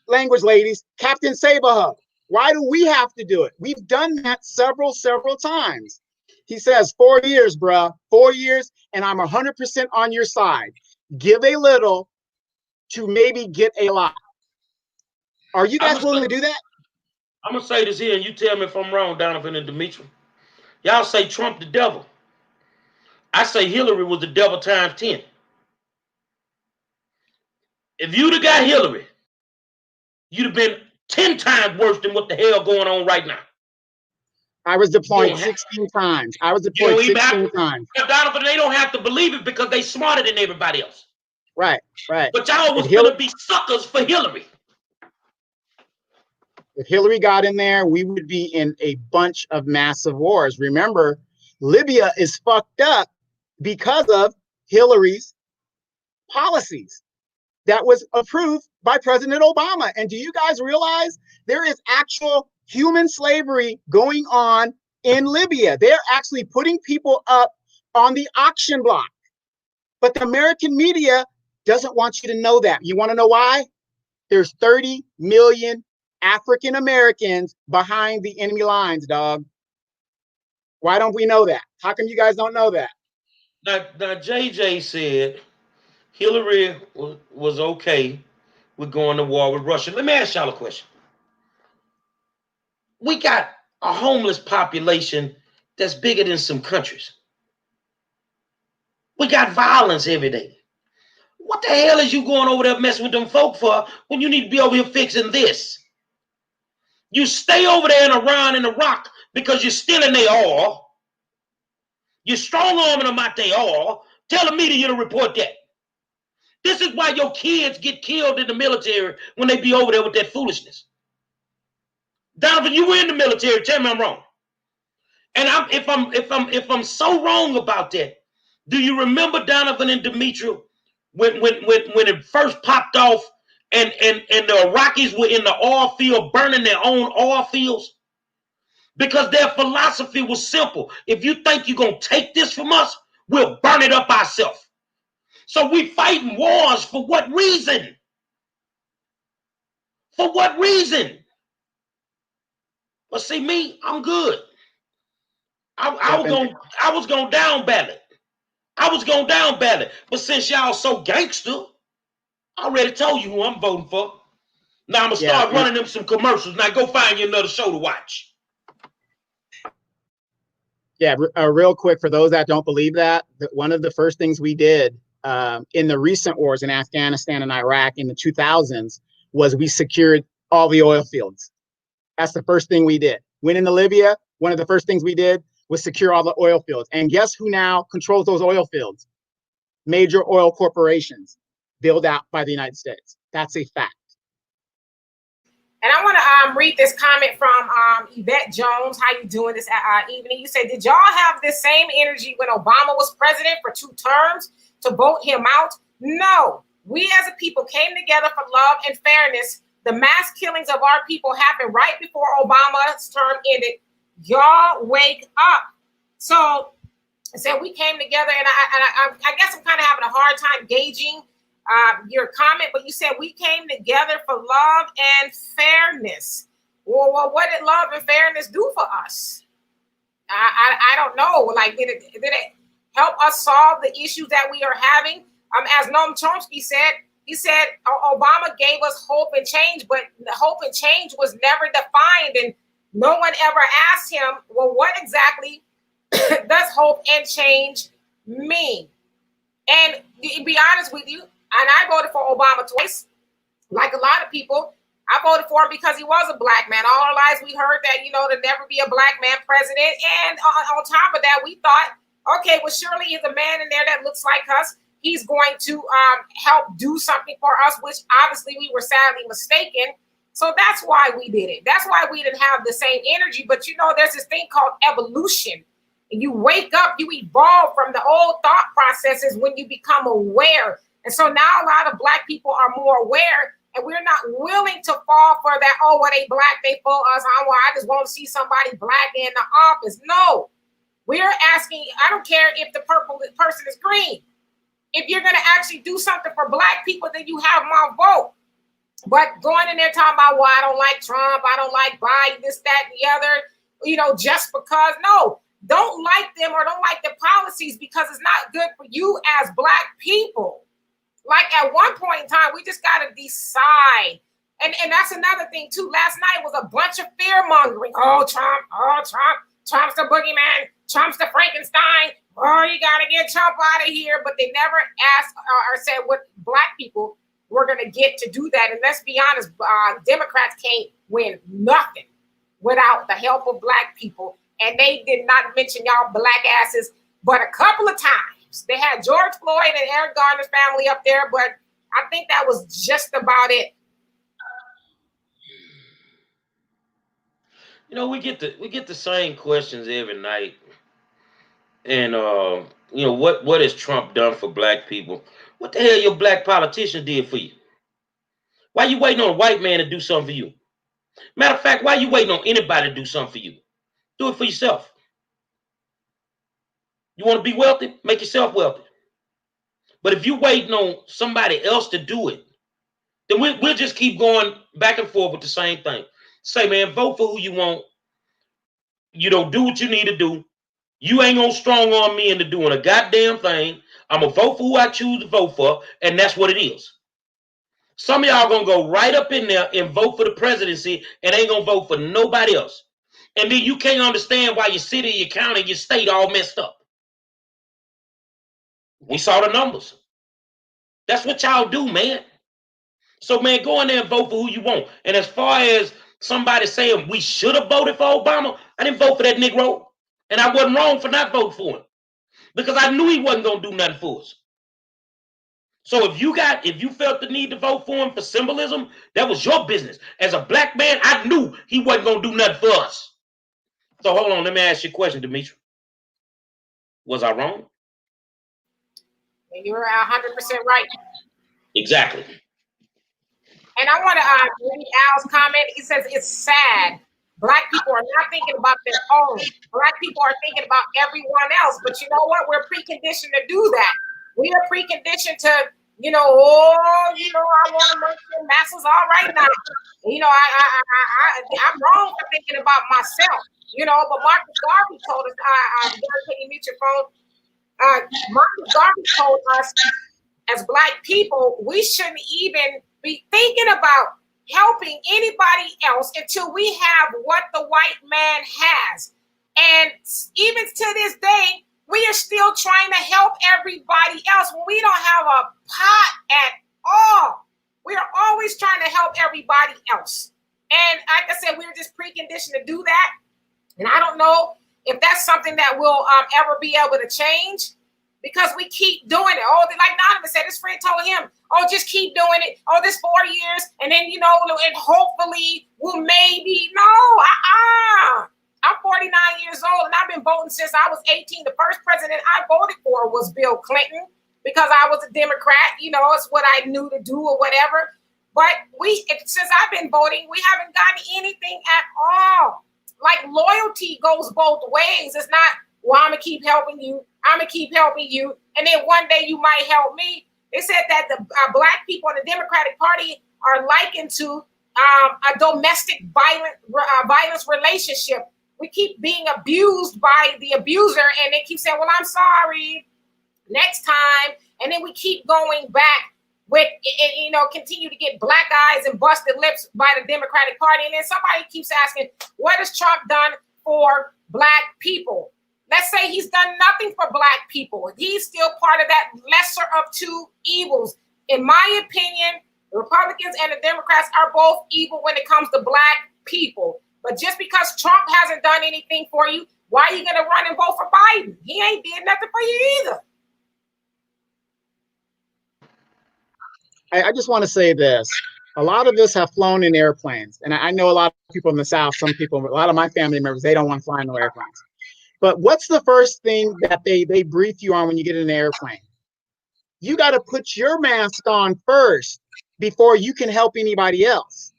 language, ladies, Captain Saberhug? Why do we have to do it? We've done that several times. He says, 4 years, bruh, 4 years, and I'm 100% on your side. Give a little to maybe get a lot. Are you guys willing to do that? I'm going to say this here, and you tell me if I'm wrong, Donovan and Demetri. Y'all say Trump the devil. I say Hillary was the devil times 10. If you'd have got Hillary, you'd have been 10 times worse than what the hell going on right now. I was deployed 16 times. I was deployed 16 times. Donovan, they don't have to believe it because they smarter than everybody else. Right. But y'all was going to be suckers for Hillary. If Hillary got in there, we would be in a bunch of massive wars. Remember, Libya is fucked up because of Hillary's policies that was approved by President Obama. And do you guys realize there is actual human slavery going on in Libya? They're actually putting people up on the auction block. But the American media doesn't want you to know that. You want to know why? There's 30 million African Americans behind the enemy lines, dog. Why don't we know that? How come you guys don't know that? Now JJ said Hillary was okay with going to war with Russia. Let me ask y'all a question. We got a homeless population that's bigger than some countries. We got violence every day. What the hell is you going over there messing with them folk for when you need to be over here fixing this? You stay over there in Iran and Iraq because you're stealing their oil. You're strong-arming them out their oil. Tell the media to report that. This is why your kids get killed in the military when they be over there with that foolishness. Donovan, you were in the military. Tell me I'm wrong. And if I'm so wrong about that, do you remember Donovan and Demetria when it first popped off and the Iraqis were in the oil field burning their own oil fields? Because their philosophy was simple. If you think you're going to take this from us, we'll burn it up ourselves. So we fighting wars for what reason? For what reason? But see me, I'm good. I was going down ballot. I was going down ballot. But since y'all so gangster, I already told you who I'm voting for. Now I'm going to start running them some commercials. Now go find you another show to watch. Yeah, real quick, for those that don't believe that, one of the first things we did in the recent wars in Afghanistan and Iraq in the 2000s was we secured all the oil fields. That's the first thing we did. Went into Libya, one of the first things we did was secure all the oil fields. And guess who now controls those oil fields? Major oil corporations built out by the United States. That's a fact. And I want to read this comment from Yvette Jones. How you doing this evening? You said, did y'all have this same energy when Obama was president for 2 terms to vote him out? No. We as a people came together for love and fairness. The mass killings of our people happened right before Obama's term ended. Y'all wake up. So I said we came together, and I guess I'm kind of having a hard time gauging your comment, but you said we came together for love and fairness. Well, what did love and fairness do for us? I don't know. Like, did it help us solve the issues that we are having? As Noam Chomsky said, he said Obama gave us hope and change, but the hope and change was never defined, and no one ever asked him, well, what exactly does hope and change mean? And to be honest with you, and I voted for Obama twice, like a lot of people. I voted for him because he was a black man. All our lives we heard that, there'd never be a black man president. And on top of that, we thought, okay, well, surely he's a man in there that looks like us. He's going to help do something for us, which obviously we were sadly mistaken. So that's why we did it. That's why we didn't have the same energy. But, there's this thing called evolution. You wake up, you evolve from the old thought processes when you become aware. And so now a lot of black people are more aware, and we're not willing to fall for that, oh, well, they black, they for us. I just want to see somebody black in the office. No, we're asking, I don't care if the person is green. If you're going to actually do something for black people, then you have my vote. But going in there talking about, well, I don't like Trump, I don't like Biden, this, that, and the other, just because, no. Don't like them or don't like the policies because it's not good for you as black people. Like at one point in time, we just got to decide. And that's another thing too. Last night was a bunch of fear mongering. Oh, Trump, Trump's the boogeyman, Trump's the Frankenstein. Oh, you got to get Trump out of here. But they never asked or said what black people were going to get to do that. And let's be honest, Democrats can't win nothing without the help of black people. And they did not mention y'all black asses, but a couple of times. They had George Floyd and Eric Garner's family up there, but I think that was just about it. We get the same questions every night. And what has Trump done for black people? What the hell your black politician did for you? Why you waiting on a white man to do something for you? Matter of fact, why you waiting on anybody to do something for you? Do it for yourself. You want to be wealthy? Make yourself wealthy. But if you're waiting on somebody else to do it, then we'll just keep going back and forth with the same thing. Say, man, vote for who you want. You know, do what you need to do. You ain't gonna strong arm me into doing a goddamn thing. I'm gonna vote for who I choose to vote for, and that's what it is. Some of y'all gonna go right up in there and vote for the presidency and ain't gonna vote for nobody else. And then you can't understand why your city, your county, your state all messed up. We saw the numbers. That's what y'all do, man. So, man, go in there and vote for who you want. And as far as somebody saying we should have voted for Obama, I didn't vote for that Negro. And I wasn't wrong for not voting for him. Because I knew he wasn't going to do nothing for us. So if you felt the need to vote for him for symbolism, that was your business. As a black man, I knew he wasn't going to do nothing for us. So hold on, let me ask you a question, Demetri. Was I wrong? You're 100% right. Exactly. And I want to read Al's comment. He says, it's sad. Black people are not thinking about their own. Black people are thinking about everyone else. But you know what? We're preconditioned to do that. We are preconditioned to, I want to make the masses all right now. I'm wrong for thinking about myself. But Marcus Garvey told us, can you mute your phone? Marcus Garvey told us, as Black people, we shouldn't even be thinking about helping anybody else until we have what the white man has. And even to this day, we are still trying to help everybody else when we don't have a pot at all. We are always trying to help everybody else. And like I said, we were just preconditioned to do that. And I don't know if that's something that will ever be able to change, because we keep doing it. Oh, like Donovan said, his friend told him, oh, just keep doing it. Oh, this 4 years. And then, and hopefully we'll maybe. No, I'm 49 years old and I've been voting since I was 18. The first president I voted for was Bill Clinton because I was a Democrat. It's what I knew to do or whatever. But since I've been voting, we haven't gotten anything at all. Like, loyalty goes both ways. It's not, well, I'm going to keep helping you. I'm going to keep helping you. And then one day you might help me. They said that the Black people in the Democratic Party are likened to a domestic violence relationship. We keep being abused by the abuser, and they keep saying, well, I'm sorry, next time. And then we keep going back with, continue to get black eyes and busted lips by the Democratic Party. And then somebody keeps asking, what has Trump done for Black people? Let's say he's done nothing for Black people. He's still part of that lesser of two evils. In my opinion, the Republicans and the Democrats are both evil when it comes to Black people. But just because Trump hasn't done anything for you, why are you going to run and vote for Biden? He ain't did nothing for you either. I just want to say this. A lot of us have flown in airplanes. And I know a lot of people in the South, a lot of my family members, they don't want to fly in no airplanes. But what's the first thing that they brief you on when you get in an airplane? You got to put your mask on first before you can help anybody else.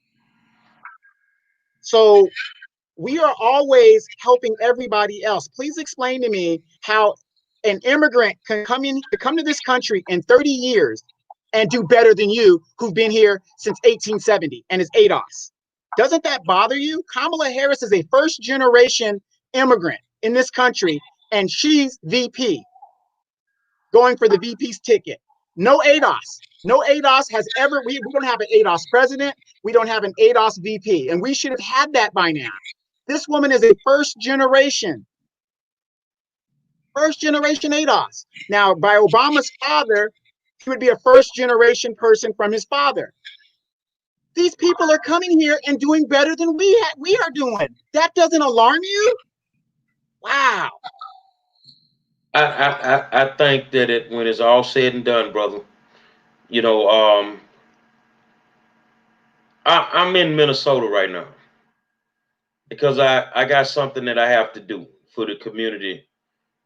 So we are always helping everybody else. Please explain to me how an immigrant can come to this country in 30 years and do better than you, who've been here since 1870 and is ADOS. Doesn't that bother you? Kamala Harris is a first-generation immigrant in this country, and she's VP, going for the VP's ticket. No ADOS. No ADOS has ever, we don't have an ADOS president. We don't have an ADOS VP, and we should have had that by now. This woman is a first generation ADOS. Now, by Obama's father, he would be a first generation person from his father. These people are coming here and doing better than we are doing. That doesn't alarm you? Wow. I think that when it's all said and done, brother, I'm in Minnesota right now because I got something that I have to do for the community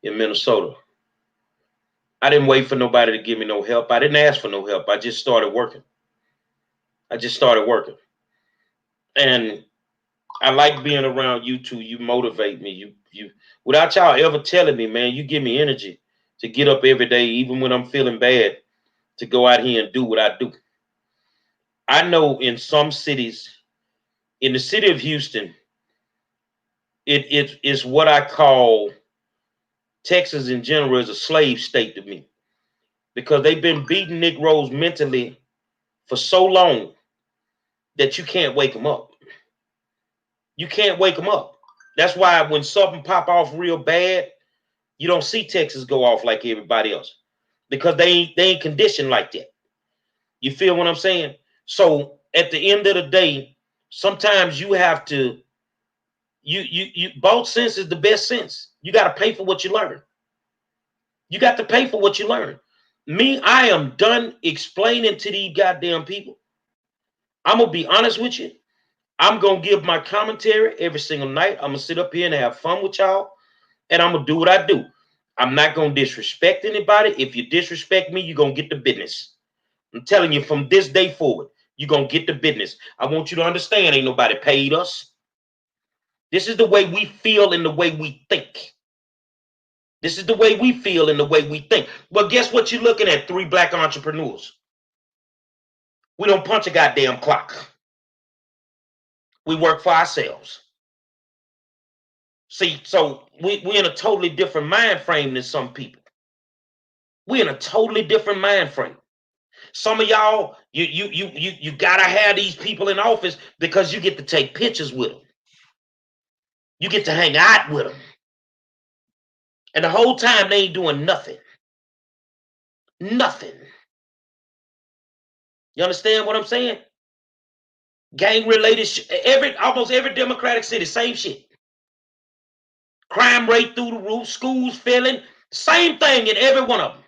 in Minnesota. I didn't wait for nobody to give me no help. I didn't ask for no help. I just started working. And I like being around you two. You motivate me. You without y'all ever telling me, man, you give me energy to get up every day, even when I'm feeling bad. to go out here and do what I do. I know in some cities, in the city of Houston, it is what I call Texas in general is a slave state to me, because they've been beating Negroes mentally for so long that you can't wake them up. You can't wake them up. That's why when something pop off real bad, you don't see Texas go off like everybody else, because they ain't conditioned like that. You feel what I'm saying? So at the end of the day, sometimes you have to you both sense is the best sense. You got to pay for what you learn. You got to pay for what you learn. Me, I am done explaining to these goddamn people. I'm gonna be honest with you. I'm gonna give my commentary every single night. I'm gonna sit up here and have fun with y'all, and I'm gonna do what I do. I'm not gonna disrespect anybody. If you disrespect me, you're gonna get the business. I'm telling you, from this day forward, you're gonna get the business. I want you to understand, ain't nobody paid us. This is the way we feel and the way we think. This is the way we feel and the way we think. Well, guess what you're looking at? 3 black entrepreneurs. We don't punch a goddamn clock. We work for ourselves. See, so we're in a totally different mind frame than some people. We're in a totally different mind frame. Some of y'all, you gotta have these people in office because you get to take pictures with them. You get to hang out with them. And the whole time they ain't doing nothing. Nothing. You understand what I'm saying? Gang related almost every Democratic city, same shit. Crime rate through the roof, schools failing, same thing in every one of them.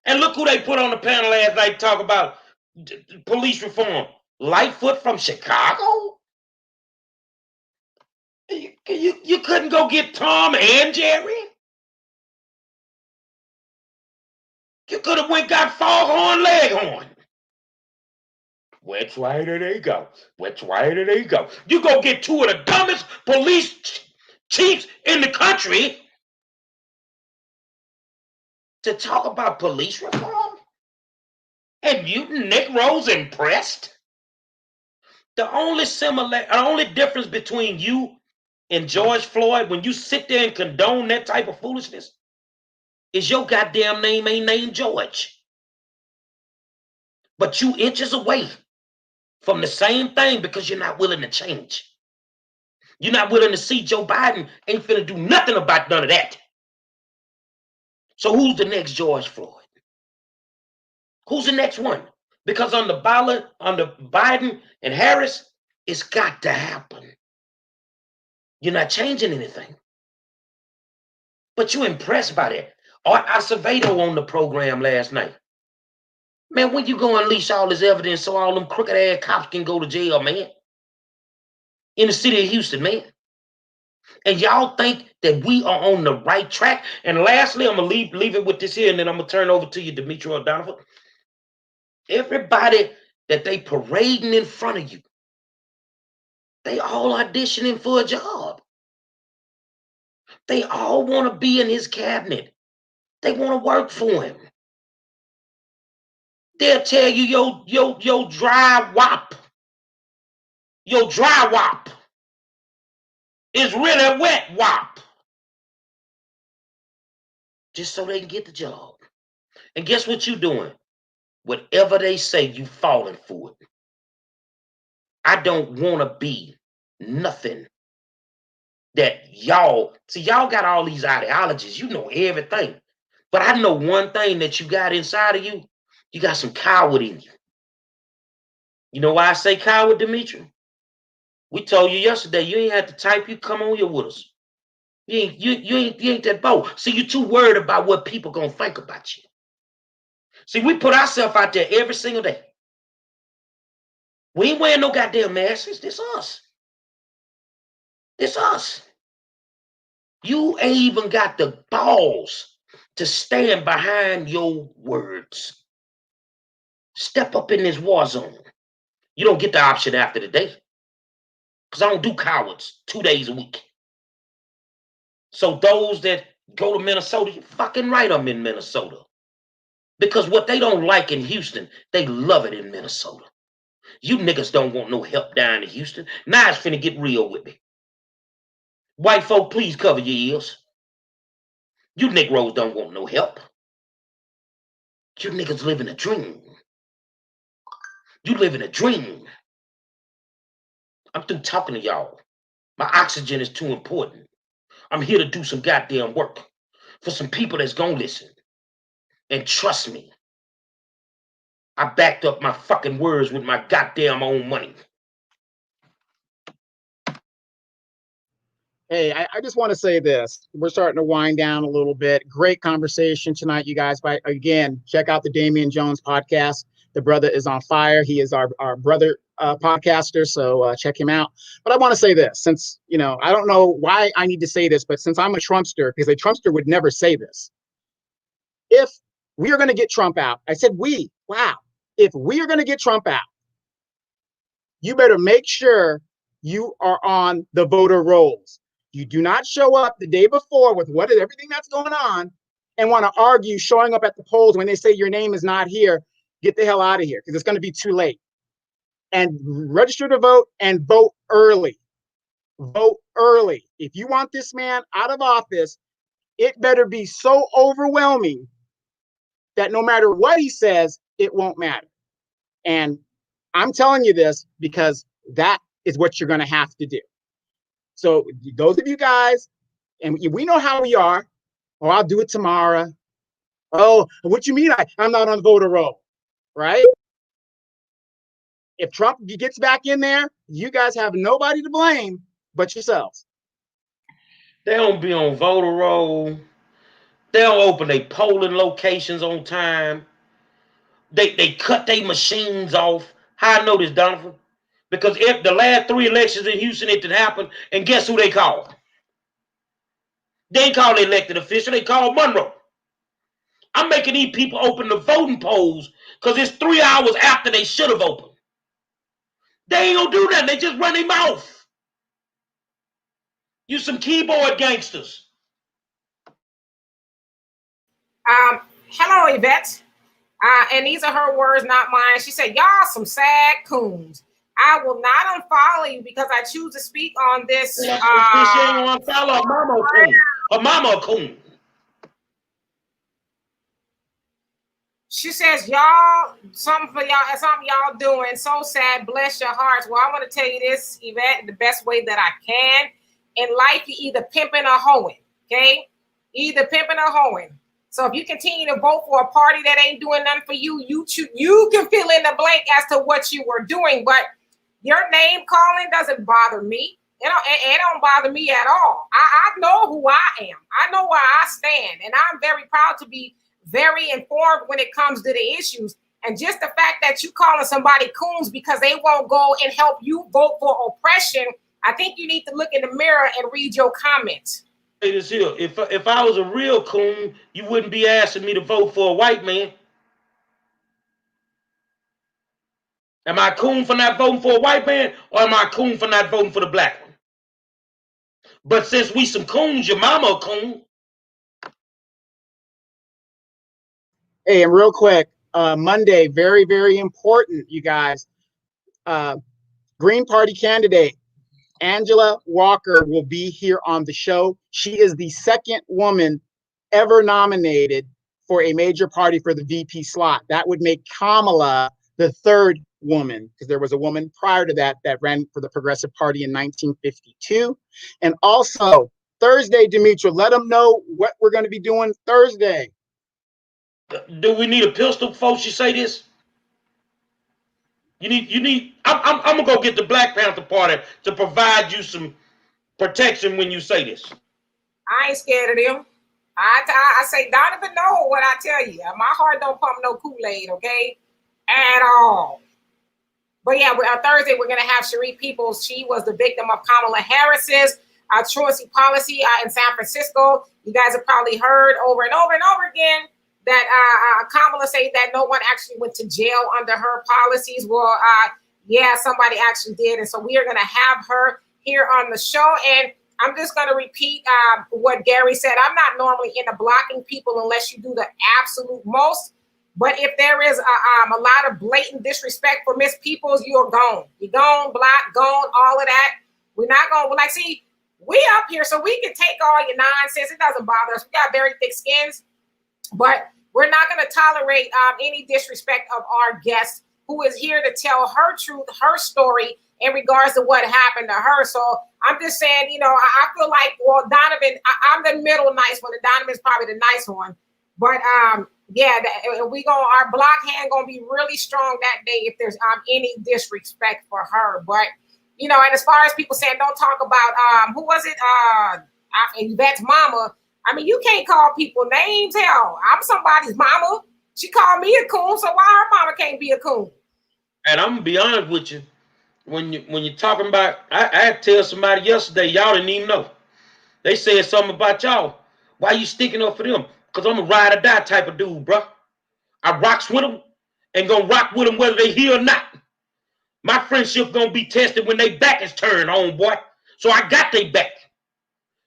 And look who they put on the panel last night to talk about police reform. Lightfoot from Chicago? You couldn't go get Tom and Jerry? You could have went got Foghorn Leghorn. Which way do they go? Which way do they go? You go get 2 of the dumbest police chiefs in the country to talk about police reform? And you Negroes impressed? The only difference between you and George Floyd, when you sit there and condone that type of foolishness, is your goddamn name ain't named George. But you inches away from the same thing because you're not willing to change. You're not willing to see Joe Biden ain't finna do nothing about none of that. So who's the next George Floyd? Who's the next one? Because on the ballot, under Biden and Harris, it's got to happen. You're not changing anything. But you're impressed by that. Art Acevedo on the program last night. Man, when you go unleash all this evidence so all them crooked ass cops can go to jail, man? In the city of Houston, man. And y'all think that we are on the right track? And lastly, I'm going to leave it with this here, and then I'm going to turn over to you, Demetri O'Donovan. Everybody that they parading in front of you, they all auditioning for a job. They all want to be in his cabinet. They want to work for him. They'll tell you your dry wop. Your dry wop is really wet wop. Just so they can get the job. And guess what you doing? Whatever they say, you falling for it. I don't want to be nothing that y'all, see, y'all got all these ideologies. You know everything. But I know one thing that you got inside of you. You got some coward in you. You know why I say coward, Demetri? We told you yesterday, you ain't had to type, you come on here with us. You ain't that bold. See, you too worried about what people gonna think about you. See, we put ourselves out there every single day. We ain't wearing no goddamn masks. This us. It's us. You ain't even got the balls to stand behind your words. Step up in this war zone. You don't get the option after the day. Because I don't do cowards 2 days a week. So those that go to Minnesota, you're fucking right, I'm in Minnesota. Because what they don't like in Houston, they love it in Minnesota. You niggas don't want no help down in Houston. Now it's finna get real with me. White folk, please cover your ears. You Negroes don't want no help. You niggas live in a dream. You live in a dream. I'm through talking to y'all. My oxygen is too important. I'm here to do some goddamn work for some people that's gonna listen. And trust me, I backed up my fucking words with my goddamn own money. Hey, I just want to say this. We're starting to wind down a little bit. Great conversation tonight, you guys. But again, check out the Damian Jones podcast. The brother is on fire. He is our brother podcaster, so check him out. But I want to say this, since, you know, I don't know why I need to say this, but since I'm a Trumpster, because a Trumpster would never say this. If we are going to get Trump out, I said we, wow. If we are going to get Trump out, you better make sure you are on the voter rolls. You do not show up the day before with everything that's going on and want to argue showing up at the polls when they say your name is not here. Get the hell out of here, because it's going to be too late. And register to vote and vote early. Vote early. If you want this man out of office, it better be so overwhelming that no matter what he says, it won't matter. And I'm telling you this because that is what you're going to have to do. So those of you guys, and we know how we are. Oh, I'll do it tomorrow. Oh, what you mean I'm not on the voter roll, right? If Trump gets back in there, you guys have nobody to blame but yourselves. They don't be on voter roll. They don't open their polling locations on time. They cut their machines off. How I know this, Donovan? Because if the last 3 elections in Houston, it did happen, and guess who they called? They ain't called the elected official, they called Monroe. I'm making these people open the voting polls because it's 3 hours after they should have opened. They ain't gonna do that. They just run their mouth. You some keyboard gangsters. Hello, Yvette. And these are her words, not mine. She said, y'all some sad coons. I will not unfollow you because I choose to speak on this. She ain't gonna follow her mama a coon. Her mama a coon. She says, y'all, something y'all doing. So sad. Bless your hearts. Well, I want to tell you this, Yvette, the best way that I can. In life, you either pimping or hoeing. Okay? Either pimping or hoeing. So if you continue to vote for a party that ain't doing nothing for you, you can fill in the blank as to what you were doing. But your name calling doesn't bother me. It don't bother me at all. I know who I am. I know where I stand. And I'm very proud to be very informed when it comes to the issues. And just the fact that you calling somebody coons because they won't go and help you vote for oppression, I think you need to look in the mirror and read your comments. Say this here. If I was a real coon, you wouldn't be asking me to vote for a white man. Am I coon for not voting for a white man, or am I coon for not voting for the black one? But since we some coons, your mama a coon. Hey, and real quick, Monday, very, very important, you guys. Green Party candidate Angela Walker will be here on the show. She is the second woman ever nominated for a major party for the VP slot. That would make Kamala the third woman, because there was a woman prior to that ran for the Progressive Party in 1952. And also Thursday, Demetra, let them know what we're going to be doing Thursday. Do we need a pistol before she say this? You need. I'm gonna go get the Black Panther Party to provide you some protection when you say this. I ain't scared of them. I say, don't even know what I tell you. My heart don't pump no Kool-Aid, okay, at all. But yeah, on Thursday we're gonna have Cherie Peoples. She was the victim of Kamala Harris's truancy policy in San Francisco. You guys have probably heard over and over and over again that Kamala said that no one actually went to jail under her policies. Well, yeah, somebody actually did. And so we are going to have her here on the show. And I'm just going to repeat what Gary said. I'm not normally into blocking people unless you do the absolute most. But if there is a lot of blatant disrespect for Miss Peoples, you're gone. You're gone, block, gone, all of that. We're not going to, like, see, we up here so we can take all your nonsense. It doesn't bother us. We got very thick skins, but we're not going to tolerate any disrespect of our guest who is here to tell her truth, her story in regards to what happened to her. So I'm just saying, I feel like, well, Donovan, I'm the middle nice one, and Donovan's probably the nice one. But yeah, our block hand gonna be really strong that day if there's any disrespect for her. But and as far as people saying don't talk about who was it? Yvette's mama. I mean, you can't call people names. Hell, I'm somebody's mama. She called me a coon, so why her mama can't be a coon? And I'm gonna be honest with you. When you're talking about, I had to tell somebody yesterday, y'all didn't even know. They said something about y'all. Why you sticking up for them? Because I'm a ride or die type of dude, bro. I rocks with them and gonna rock with them whether they here or not. My friendship gonna be tested when they back is turned on, boy. So I got they back.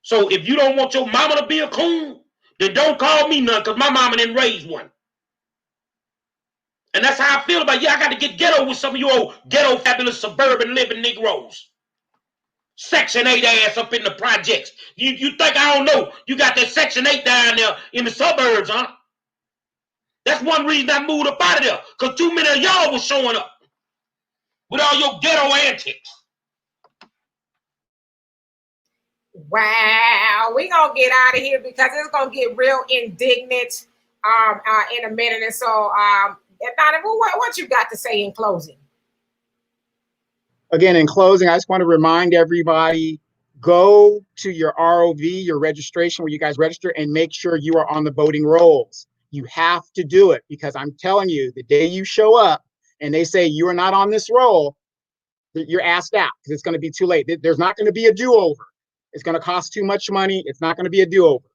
So if you don't want your mama to be a coon, then don't call me none, because my mama didn't raise one. And that's how I feel about you. I got to get ghetto with some of you old ghetto fabulous suburban living Negroes. Section 8 ass up in the projects. You think I don't know? You got that Section 8 down there in the suburbs, huh? That's one reason I moved up out of there, because too many of y'all was showing up with all your ghetto antics. Wow, we gonna get out of here because it's gonna get real indignant in a minute. And so Donovan, what you got to say in closing? Again, in closing, I just want to remind everybody, go to your ROV, your registration where you guys register, and make sure you are on the voting rolls. You have to do it, because I'm telling you, the day you show up and they say you are not on this roll, you're asked out, because it's going to be too late. There's not going to be a do-over. It's going to cost too much money. It's not going to be a do-over.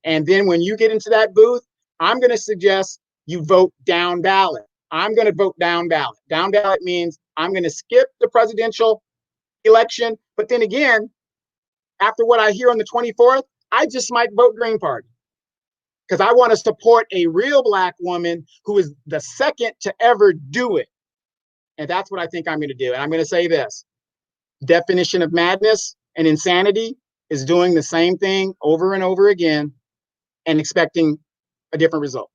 And then when you get into that booth, I'm going to suggest you vote down ballot. I'm going to vote down ballot. Down ballot means I'm going to skip the presidential election. But then again, after what I hear on the 24th, I just might vote Green Party, because I want to support a real Black woman who is the second to ever do it. And that's what I think I'm going to do. And I'm going to say this: definition of madness and insanity is doing the same thing over and over again and expecting a different result.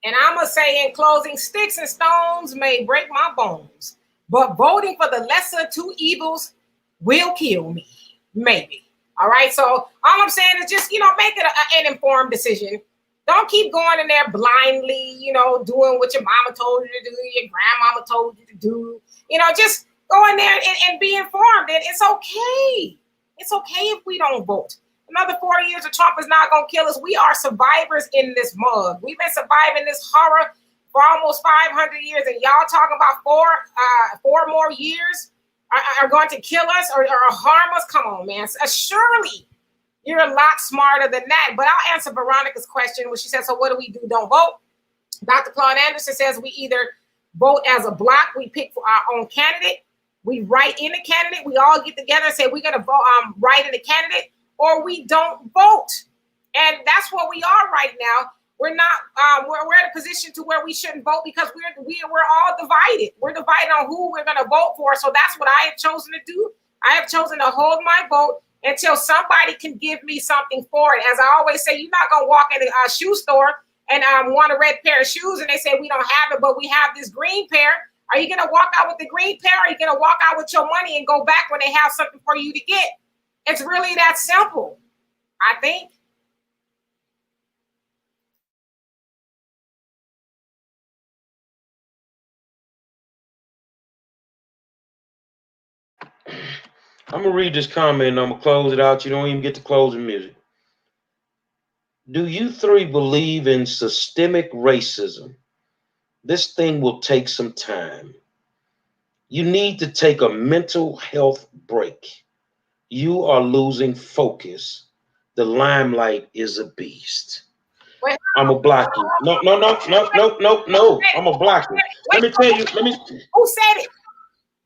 And I'm going to say in closing, sticks and stones may break my bones, but voting for the lesser two evils will kill me. Maybe. All right. So all I'm saying is just, make it an informed decision. Don't keep going in there blindly, doing what your mama told you to do, your grandmama told you to do. Just go in there and be informed. And it's okay. It's okay if we don't vote. Another 4 years of Trump is not going to kill us. We are survivors in this mug. We've been surviving this horror for almost 500 years. And y'all talking about four more years are going to kill us or harm us? Come on, man. Surely you're a lot smarter than that. But I'll answer Veronica's question when she says, so what do we do? Don't vote. Dr. Claude Anderson says we either vote as a block. We pick for our own candidate. We write in a candidate. We all get together and say we're going to vote, write in a candidate, or we don't vote. And that's what we are right now. We're not, we're in a position to where we shouldn't vote because we're all divided. We're divided on who we're going to vote for. So that's what I have chosen to do. I have chosen to hold my vote until somebody can give me something for it. As I always say, you're not going to walk in a shoe store and want a red pair of shoes and they say, we don't have it, but we have this green pair. Are you going to walk out with the green pair? Or are you going to walk out with your money and go back when they have something for you to get? It's really that simple, I think. I'm going to read this comment and I'm going to close it out. You don't even get to closing music. Do you three believe in systemic racism? This thing will take some time. You need to take a mental health break. You are losing focus. The limelight is a beast. Wait, I'm a block you. No. I'm a block you. Let me tell you. Who said it?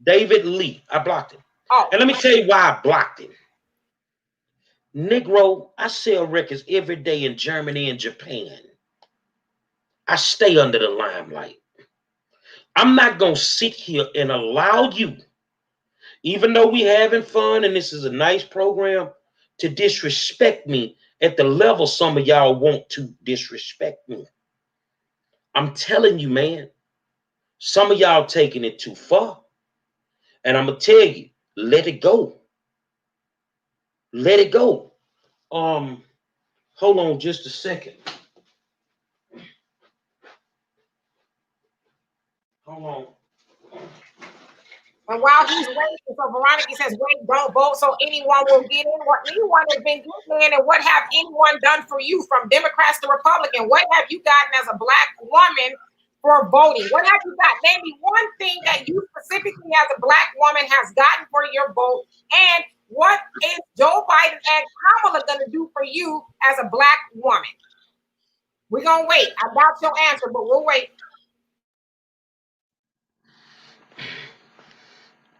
David Lee. I blocked him. Oh. And let me tell you why I blocked him. Negro, I sell records every day in Germany and Japan. I stay under the limelight. I'm not going to sit here and allow you, even though we having fun and this is a nice program, to disrespect me at the level some of y'all want to disrespect me. I'm telling you, man, some of y'all taking it too far. And I'm going to tell you, let it go. Let it go. Hold on just a second. Hold on. And while he's waiting, so Veronica says, wait, don't vote so anyone will get in. What anyone has been getting in, and what have anyone done for you, from Democrats to Republican? What have you gotten as a Black woman for voting? What have you got? Name me one thing that you specifically as a Black woman has gotten for your vote. And what is Joe Biden and Kamala going to do for you as a Black woman? We're going to wait. I got your answer, but we'll wait.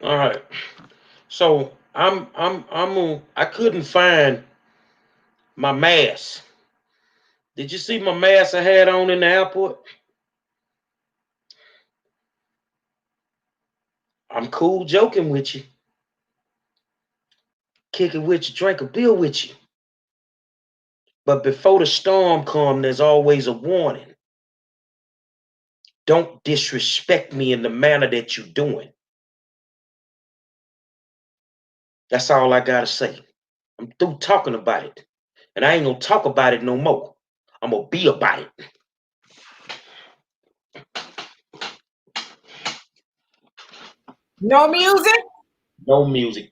All right. So I couldn't find my mask. Did you see my mask I had on in the airport? I'm cool joking with you. Kick it with you, drink a beer with you. But before the storm comes, there's always a warning. Don't disrespect me in the manner that you're doing. That's all I gotta say. I'm through talking about it. And I ain't gonna talk about it no more. I'm gonna be about it. No music? No music.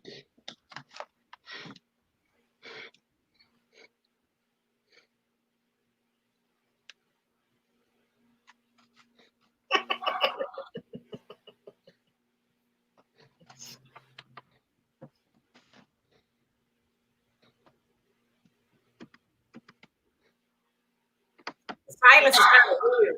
Silence is kind of weird.